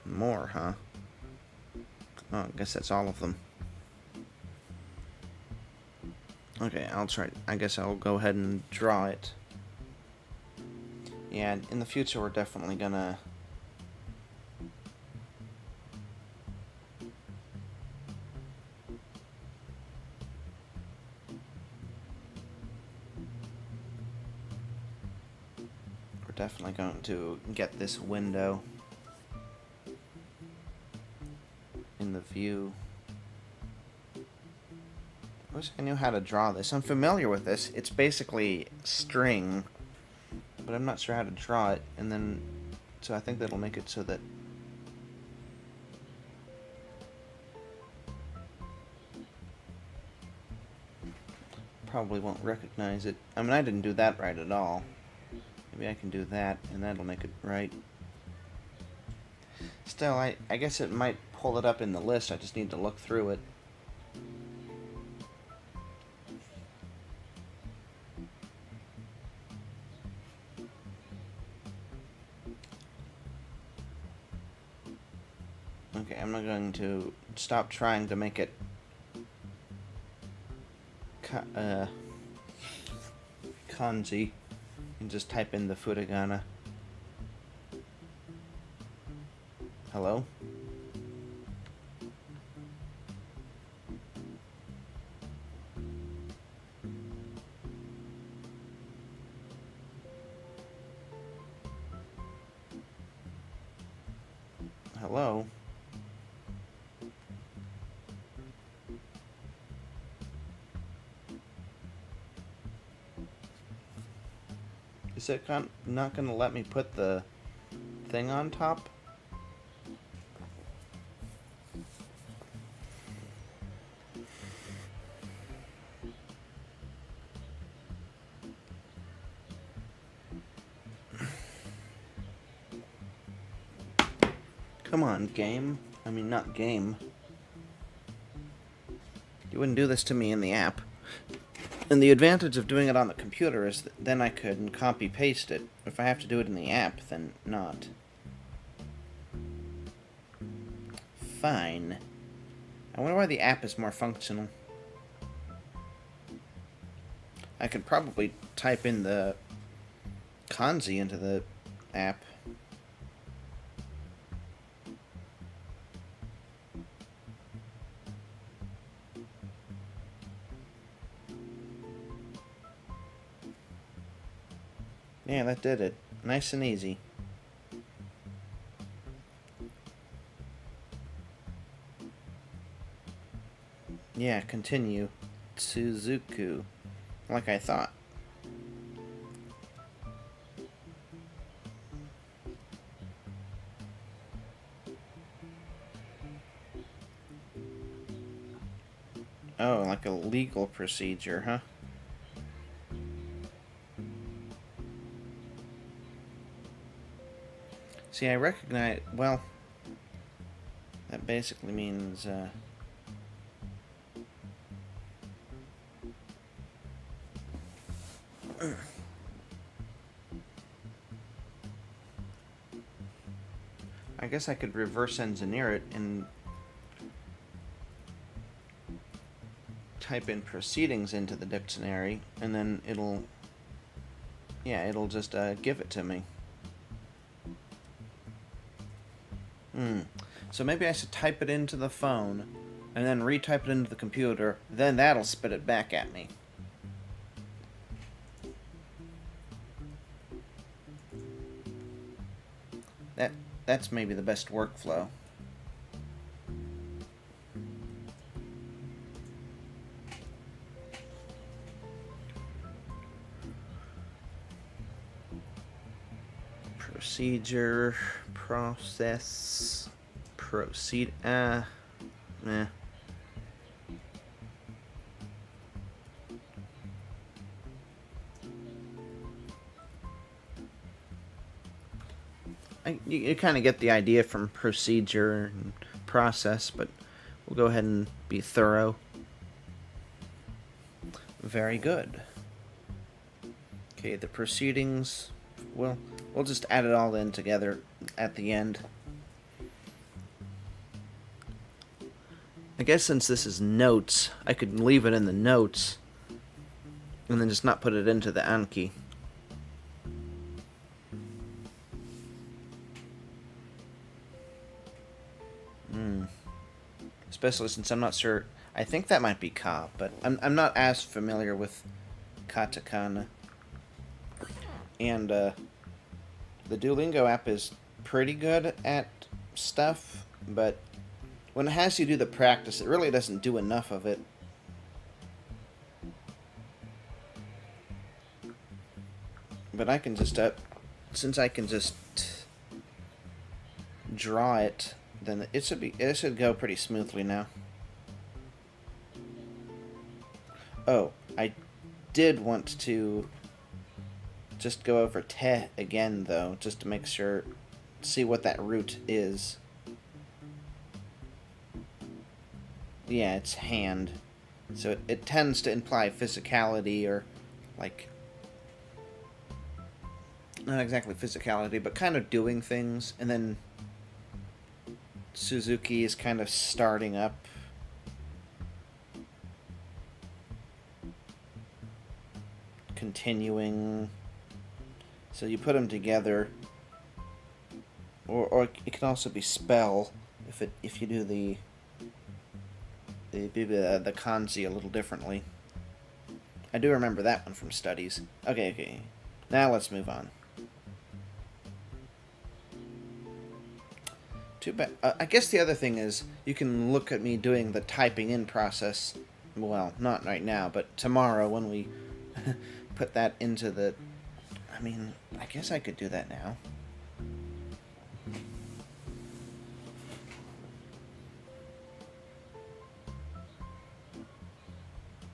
More, huh? Oh, I guess that's all of them. Okay, I'll try. I guess I'll go ahead and draw it. Yeah, in the future we're definitely gonna... We're definitely going to get this window in the view. I wish I knew how to draw this. I'm familiar with this. It's basically string, but I'm not sure how to draw it. And then, so I think that'll make it so that probably won't recognize it. I mean, I didn't do that right at all. Maybe I can do that, and that'll make it right. Still, I guess it might pull it up in the list. I just need to look through it. Okay, I'm not going to stop trying to make it kanji and just type in the furigana. Hello? Hello? Is it not going to let me put the thing on top? Come on, game. I mean, not game. You wouldn't do this to me in the app. And the advantage of doing it on the computer is that then I could copy-paste it. If I have to do it in the app, then not. Fine. I wonder why the app is more functional. I could probably type in the kanji into the app. Yeah, that did it. Nice and easy. Yeah, continue. Suzuku. Like I thought. Oh, like a legal procedure, huh? See, I recognize... Well, that basically means, I guess I could reverse engineer it and type in proceedings into the dictionary, and then it'll Yeah, it'll just give it to me. So maybe I should type it into the phone and then retype it into the computer, then that'll spit it back at me. That's maybe the best workflow. Procedure, process, proceed, meh. You kind of get the idea from procedure and process, but we'll go ahead and be thorough. Very good. Okay, the proceedings, we'll just add it all in together at the end. I guess since this is notes, I could leave it in the notes and then just not put it into the Anki. Especially since I'm not sure. I think that might be ka, but I'm not as familiar with katakana. And the Duolingo app is pretty good at stuff, but when it has you do the practice, it really doesn't do enough of it. But I can just, since I can just draw it, then it should go pretty smoothly now. Oh, I did want to just go over te again, though, just to make sure, see what that root is. Yeah, it's hand. So it tends to imply physicality, or, like, not exactly physicality, but kind of doing things, and then Suzuki is kind of starting up. Continuing. So you put them together, or it can also be spell if you do the kanji a little differently. I do remember that one from studies. Okay. Now let's move on. Too bad. I guess the other thing is you can look at me doing the typing in process. Well, not right now, but tomorrow when we put that into the... I mean, I guess I could do that now.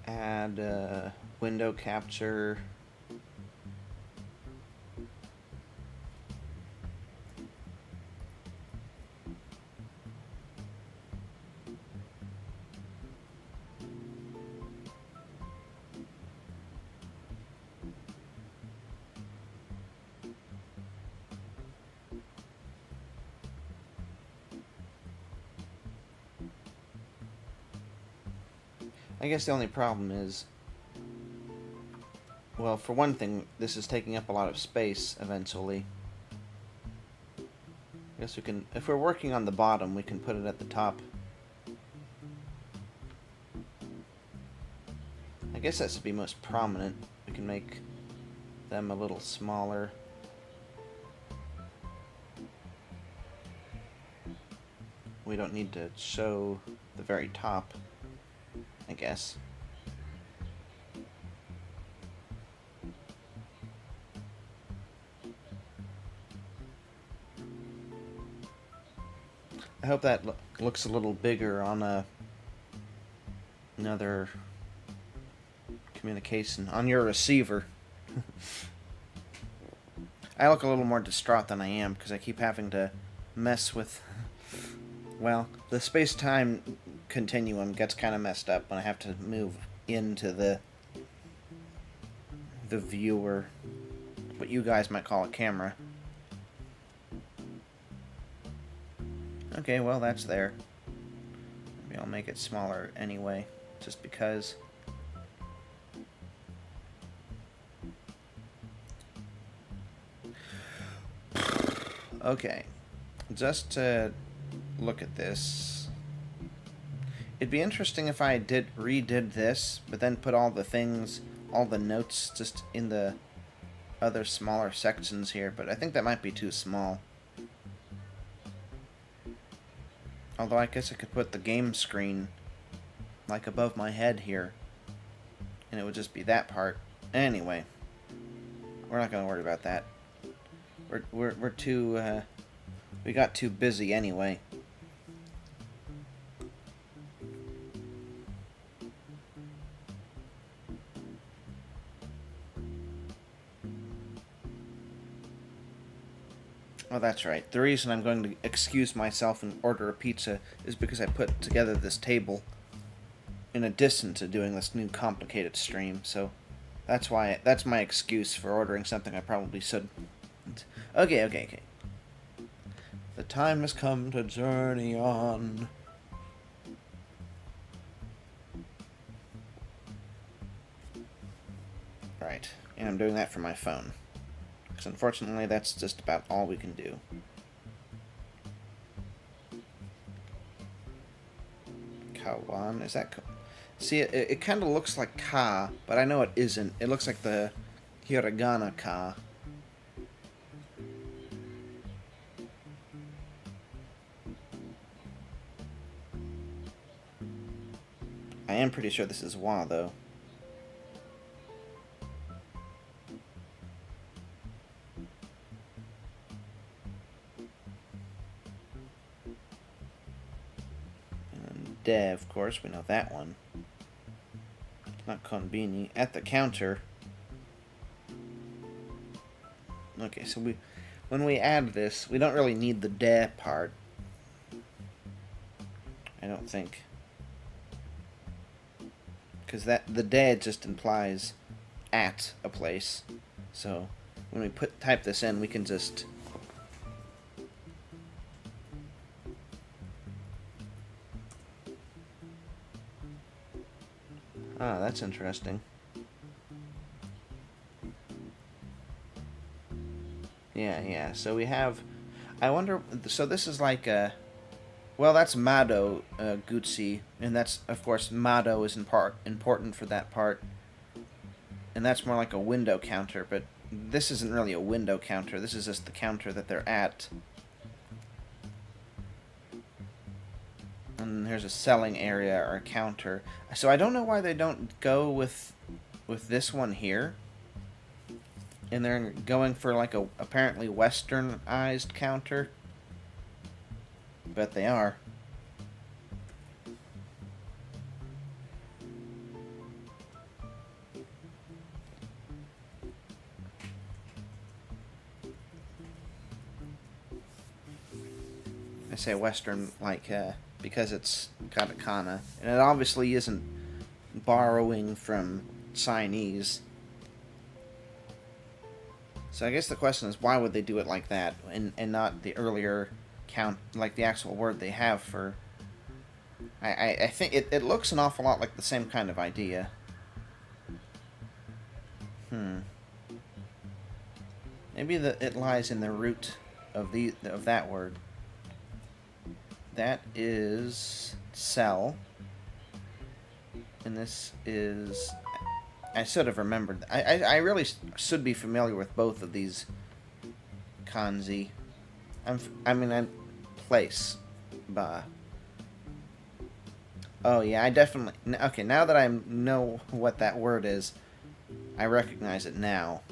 Add window capture. I guess the only problem is, well, for one thing, this is taking up a lot of space eventually. I guess we can, if we're working on the bottom, we can put it at the top. I guess that should be most prominent. We can make them a little smaller. We don't need to show the very top, I guess. I hope that looks a little bigger on another communication, on your receiver. I look a little more distraught than I am because I keep having to mess with, well, the space-time continuum gets kind of messed up when I have to move into the viewer, what you guys might call a camera. Okay, well, that's there. Maybe I'll make it smaller anyway, just because. Okay. Just to look at this. It'd be interesting if I redid this, but then put all the things, all the notes just in the other smaller sections here, but I think that might be too small. Although I guess I could put the game screen like above my head here, and it would just be that part. Anyway, we're not gonna worry about that. We're too we got too busy anyway. Oh, that's right. The reason I'm going to excuse myself and order a pizza is because I put together this table in addition to doing this new complicated stream, so that's my excuse for ordering something I probably shouldn't. Okay. The time has come to journey on. Right, and I'm doing that from my phone. Because unfortunately, that's just about all we can do. Kawan, is that... See, it kind of looks like ka, but I know it isn't. It looks like the hiragana ka. I am pretty sure this is wa, though. And de, of course, we know that one. Not konbini. At the counter. Okay, so when we add this, we don't really need the de part. I don't think. Because the de just implies at a place. So when we type this in, we can just... Ah, that's interesting. Yeah. So we have... I wonder... So this is like a... Well, that's Mado Gutsi, and that's, of course, Mado is important for that part. And that's more like a window counter, but this isn't really a window counter. This is just the counter that they're at. And here's a selling area or a counter. So I don't know why they don't go with this one here. And they're going for like a apparently westernized counter. Bet they are. I say western like because it's katakana, and it obviously isn't borrowing from Chinese. So I guess the question is, why would they do it like that and not the earlier count, like the actual word they have for... I think it looks an awful lot like the same kind of idea. Maybe it lies in the root of that word. That is sell. And this is... I should have remembered. I really should be familiar with both of these kanji. I'm place. Ba. Oh yeah, I definitely... Okay, now that I know what that word is, I recognize it now.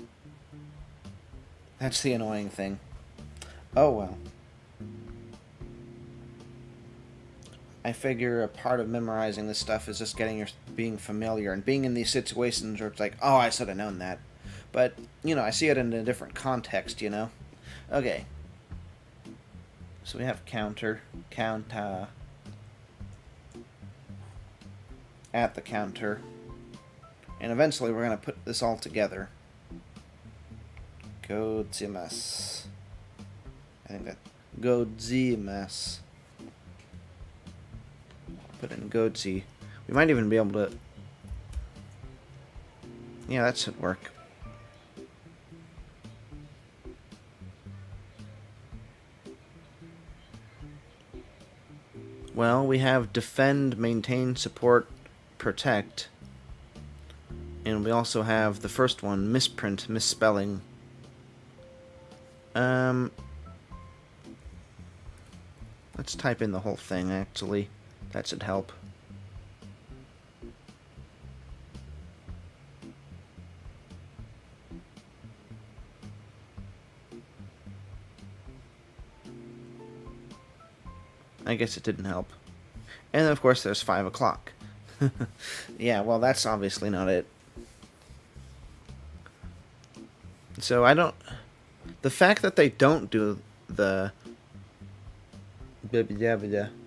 That's the annoying thing. Oh well. I figure a part of memorizing this stuff is just being familiar and being in these situations where it's like, oh, I should have known that. But, you know, I see it in a different context, you know? Okay. So we have counter, at the counter, and eventually we're going to put this all together. Gozimasu. I think that gozimasu. Put in goji. We might even be able to... Yeah, that should work. Well, we have defend, maintain, support, protect. And we also have the first one, misprint, misspelling. Let's type in the whole thing, actually. That should help. I guess it didn't help. And then, of course, there's 5 o'clock. Yeah, well, that's obviously not it. So I don't... The fact that they don't do the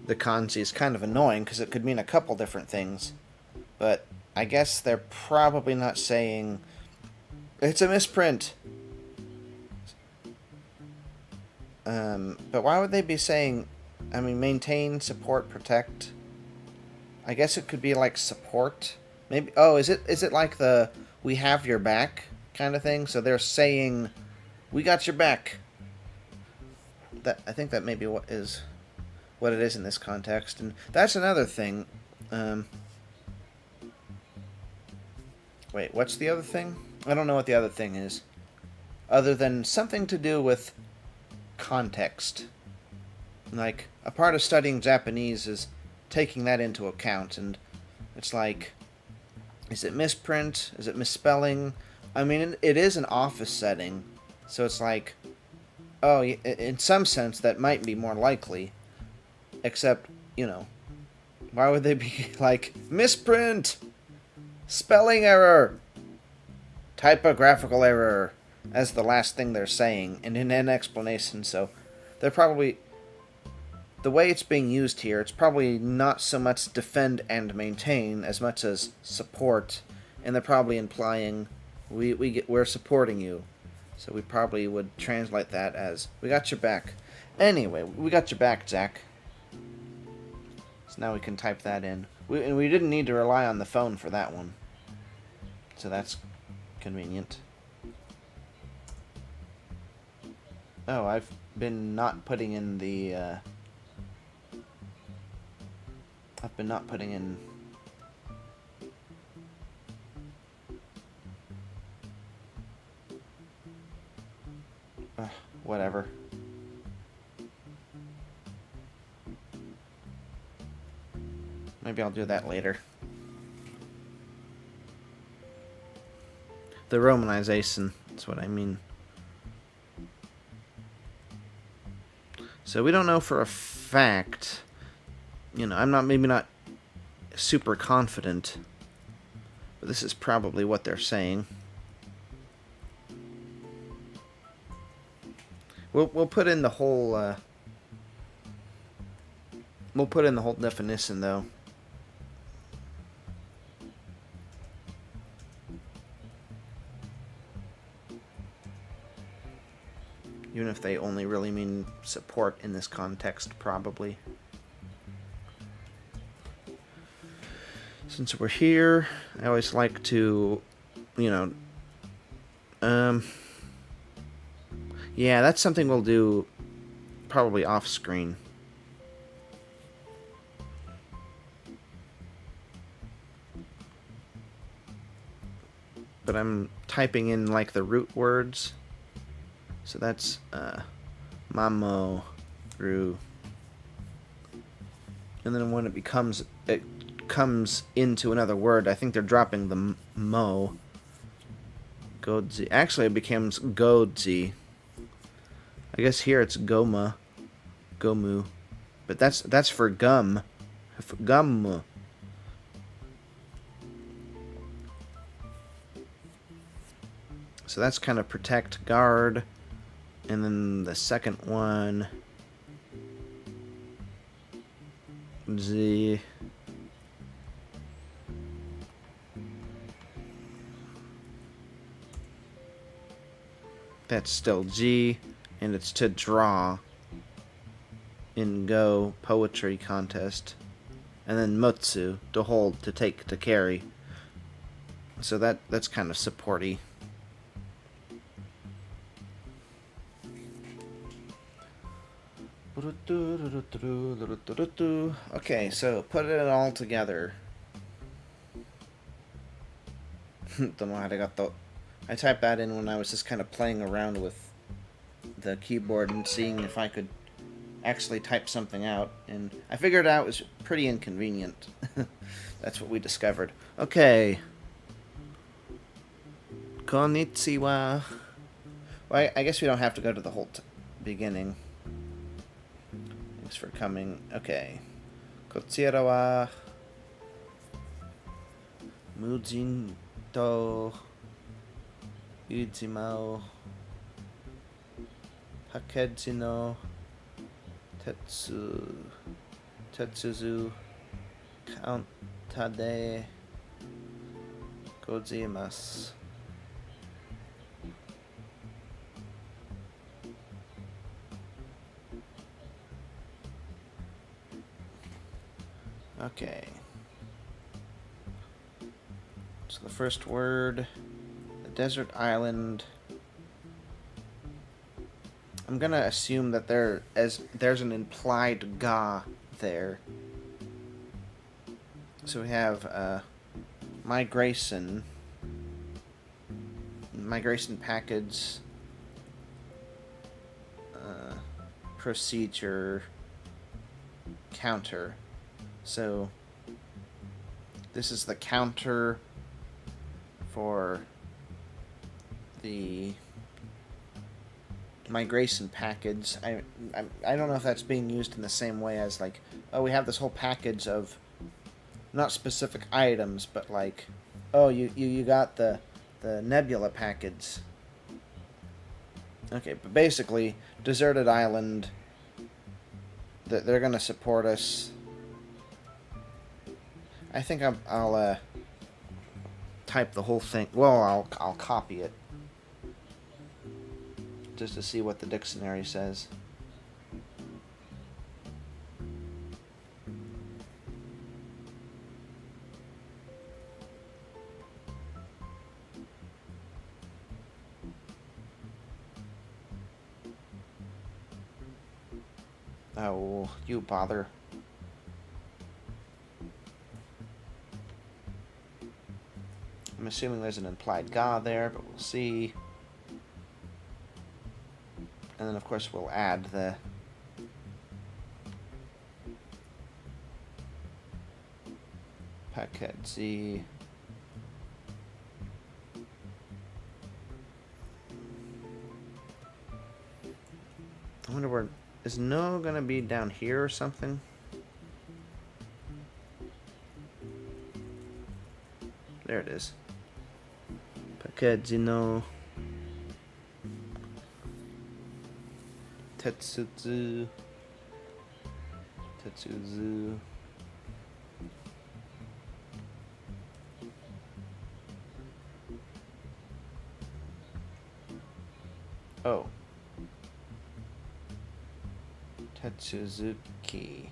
kanji is kind of annoying, because it could mean a couple different things. But I guess they're probably not saying, it's a misprint. But why would they be saying, I mean, maintain, support, protect? I guess it could be like support. Maybe. Oh, is it like the we have your back kind of thing? So they're saying, we got your back. I think that may be what it is in this context, and that's another thing. Wait, what's the other thing? I don't know what the other thing is, other than something to do with context. Like, a part of studying Japanese is taking that into account, and it's like, is it misprint? Is it misspelling? I mean, it is an office setting, so it's like, oh, in some sense that might be more likely, except, why would they be like, misprint, spelling error, typographical error, as the last thing they're saying, and in an explanation? So they're probably, the way it's being used here, it's probably not so much defend and maintain as much as support, and they're probably implying we're supporting you. So we probably would translate that as, we got your back. Anyway, we got your back, Jack. So now we can type that in. And we didn't need to rely on the phone for that one. So that's convenient. Oh, I've been not putting in the... I've been not putting in... whatever. Maybe I'll do that later. The romanization, that's what I mean. So we don't know for a fact. I'm maybe not super confident, but this is probably what they're saying. We'll put in the whole definition though. Even if they only really mean support in this context, probably. Since we're here, I always like to, yeah, that's something we'll do probably off screen. But I'm typing in like the root words. So that's mamo, ru. And then when it comes into another word, I think they're dropping the mo. Godzi. Actually, it becomes godzi. I guess here it's goma, gomu, but that's for gum, gum. So that's kind of protect, guard, and then the second one, z. That's still G. And it's to draw in Go poetry contest. And then Motsu, to hold, to take, to carry. So that's kind of supporty. Okay, so put it all together. Don't know how to got the. I typed that in when I was just kind of playing around with the keyboard and seeing if I could actually type something out, and I figured out it was pretty inconvenient. That's what we discovered. Okay. Konnichiwa. Well, I guess we don't have to go to the whole beginning. Thanks for coming. Okay. Kochira wa Mujin to Ujima o Hakeji no Tetsuzu Counter de Gozaimasu. Okay. So the first word, the desert island. I'm gonna assume that there's an implied ga there. So we have migration package, procedure, counter. So this is the counter for the migration package. I don't know if that's being used in the same way as like, oh, we have this whole package of not specific items, but like, oh, you got the nebula package. Okay, but basically, deserted island. They're gonna support us. I think I'll type the whole thing. Well, I'll copy it just to see what the dictionary says. Oh, you bother. I'm assuming there's an implied ga there, but we'll see. And then, of course, we'll add the packet Z. I wonder where... Is no gonna be down here or something? There it is. Pakeji no Tetsuzu. Oh. Tetsuzuki.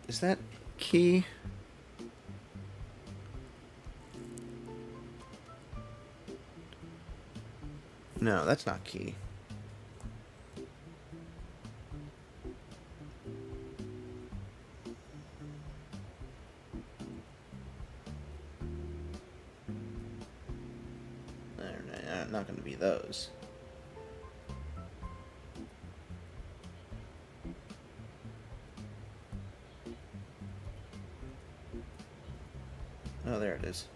Is that key? No, that's not key. Not going to be those. Oh, there it is.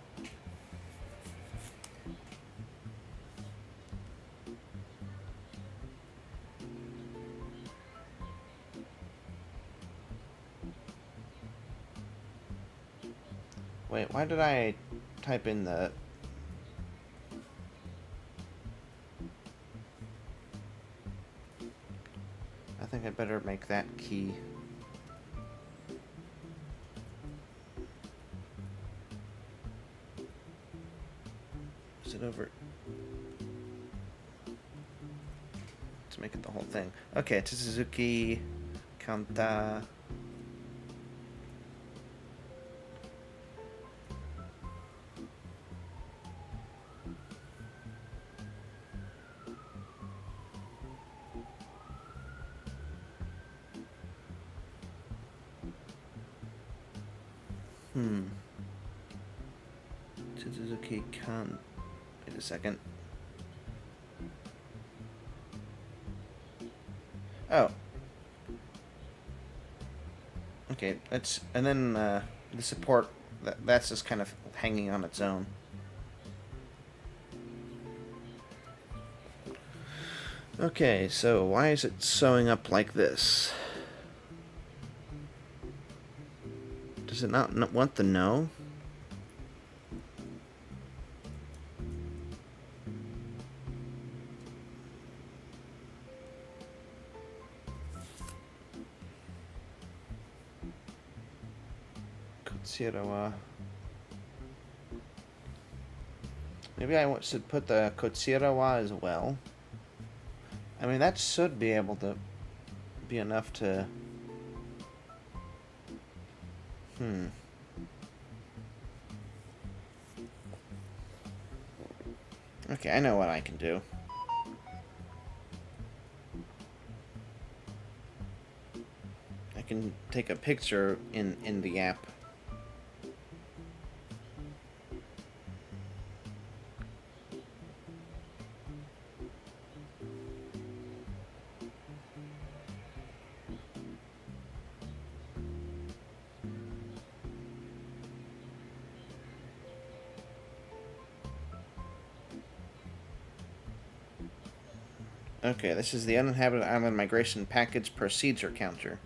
Wait, why did I type in the... I think I better make that key. Is it over? Let's make it the whole thing. Okay, Suzuki, Kanta. Suzuki Kan. Wait a second. Oh. Okay, and then the support, that's just kind of hanging on its own. Okay, so why is it sewing up like this? Does it not want the no? Maybe I should put the kotsirawa as well. I mean, that should be able to be enough to... Okay, I know what I can do. I can take a picture in the app. Okay, this is the uninhabited island migration package procedure counter.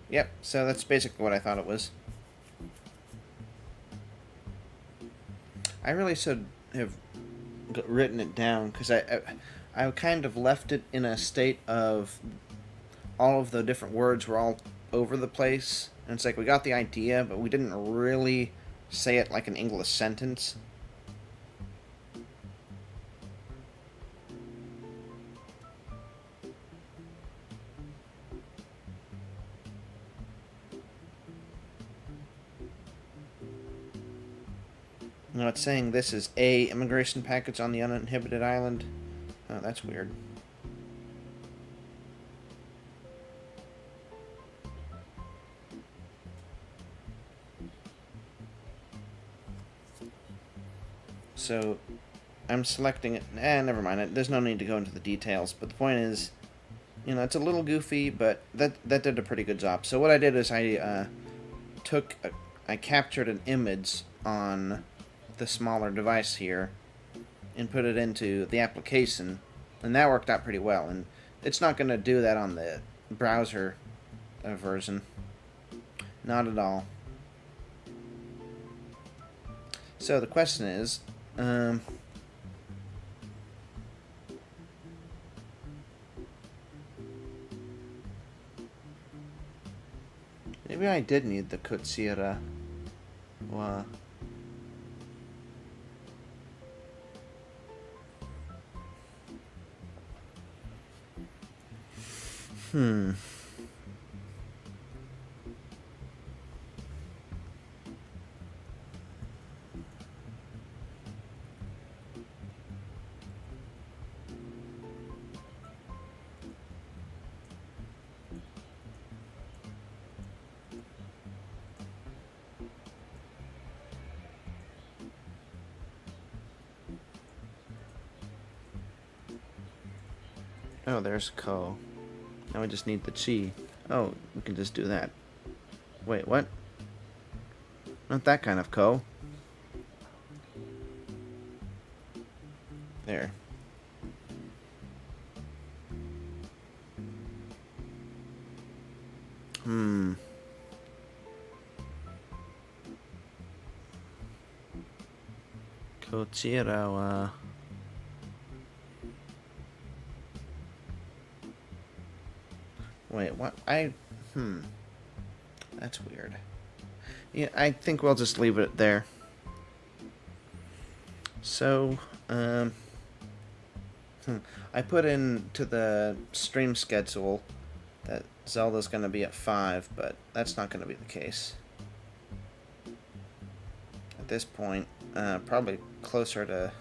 Yep, so that's basically what I thought it was. I really should have written it down, because I kind of left it in a state of all of the different words were all over the place. And it's like, we got the idea, but we didn't really say it like an English sentence. No, it's saying this is a immigration package on the uninhabited island. Oh, that's weird. So, I'm selecting it. Never mind. There's no need to go into the details. But the point is, you know, it's a little goofy, but that did a pretty good job. So what I did is I captured an image on the smaller device here and put it into the application, and that worked out pretty well. And it's not going to do that on the browser version. Not at all. So the question is, maybe I did need the Kotsira. Wow. Oh, there's Ko. Now we just need the Chi. Oh, we can just do that. Wait, what? Not that kind of Ko. There. Kochirawa. Wait, what? That's weird. Yeah, I think we'll just leave it there. So, I put into the stream schedule that Zelda's going to be at 5, but that's not going to be the case. At this point, probably closer to...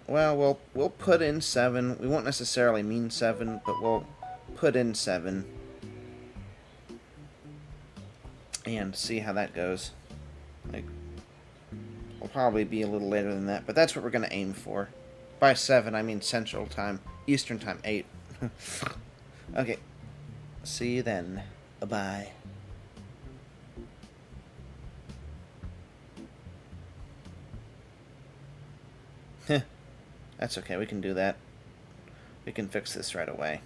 Well, we'll put in 7. We won't necessarily mean 7, but we'll put in 7. and see how that goes. Like, we'll probably be a little later than that, but that's what we're going to aim for. By 7, I mean Central Time. Eastern Time, 8. Okay. See you then. Bye-bye. That's okay, we can do that. We can fix this right away.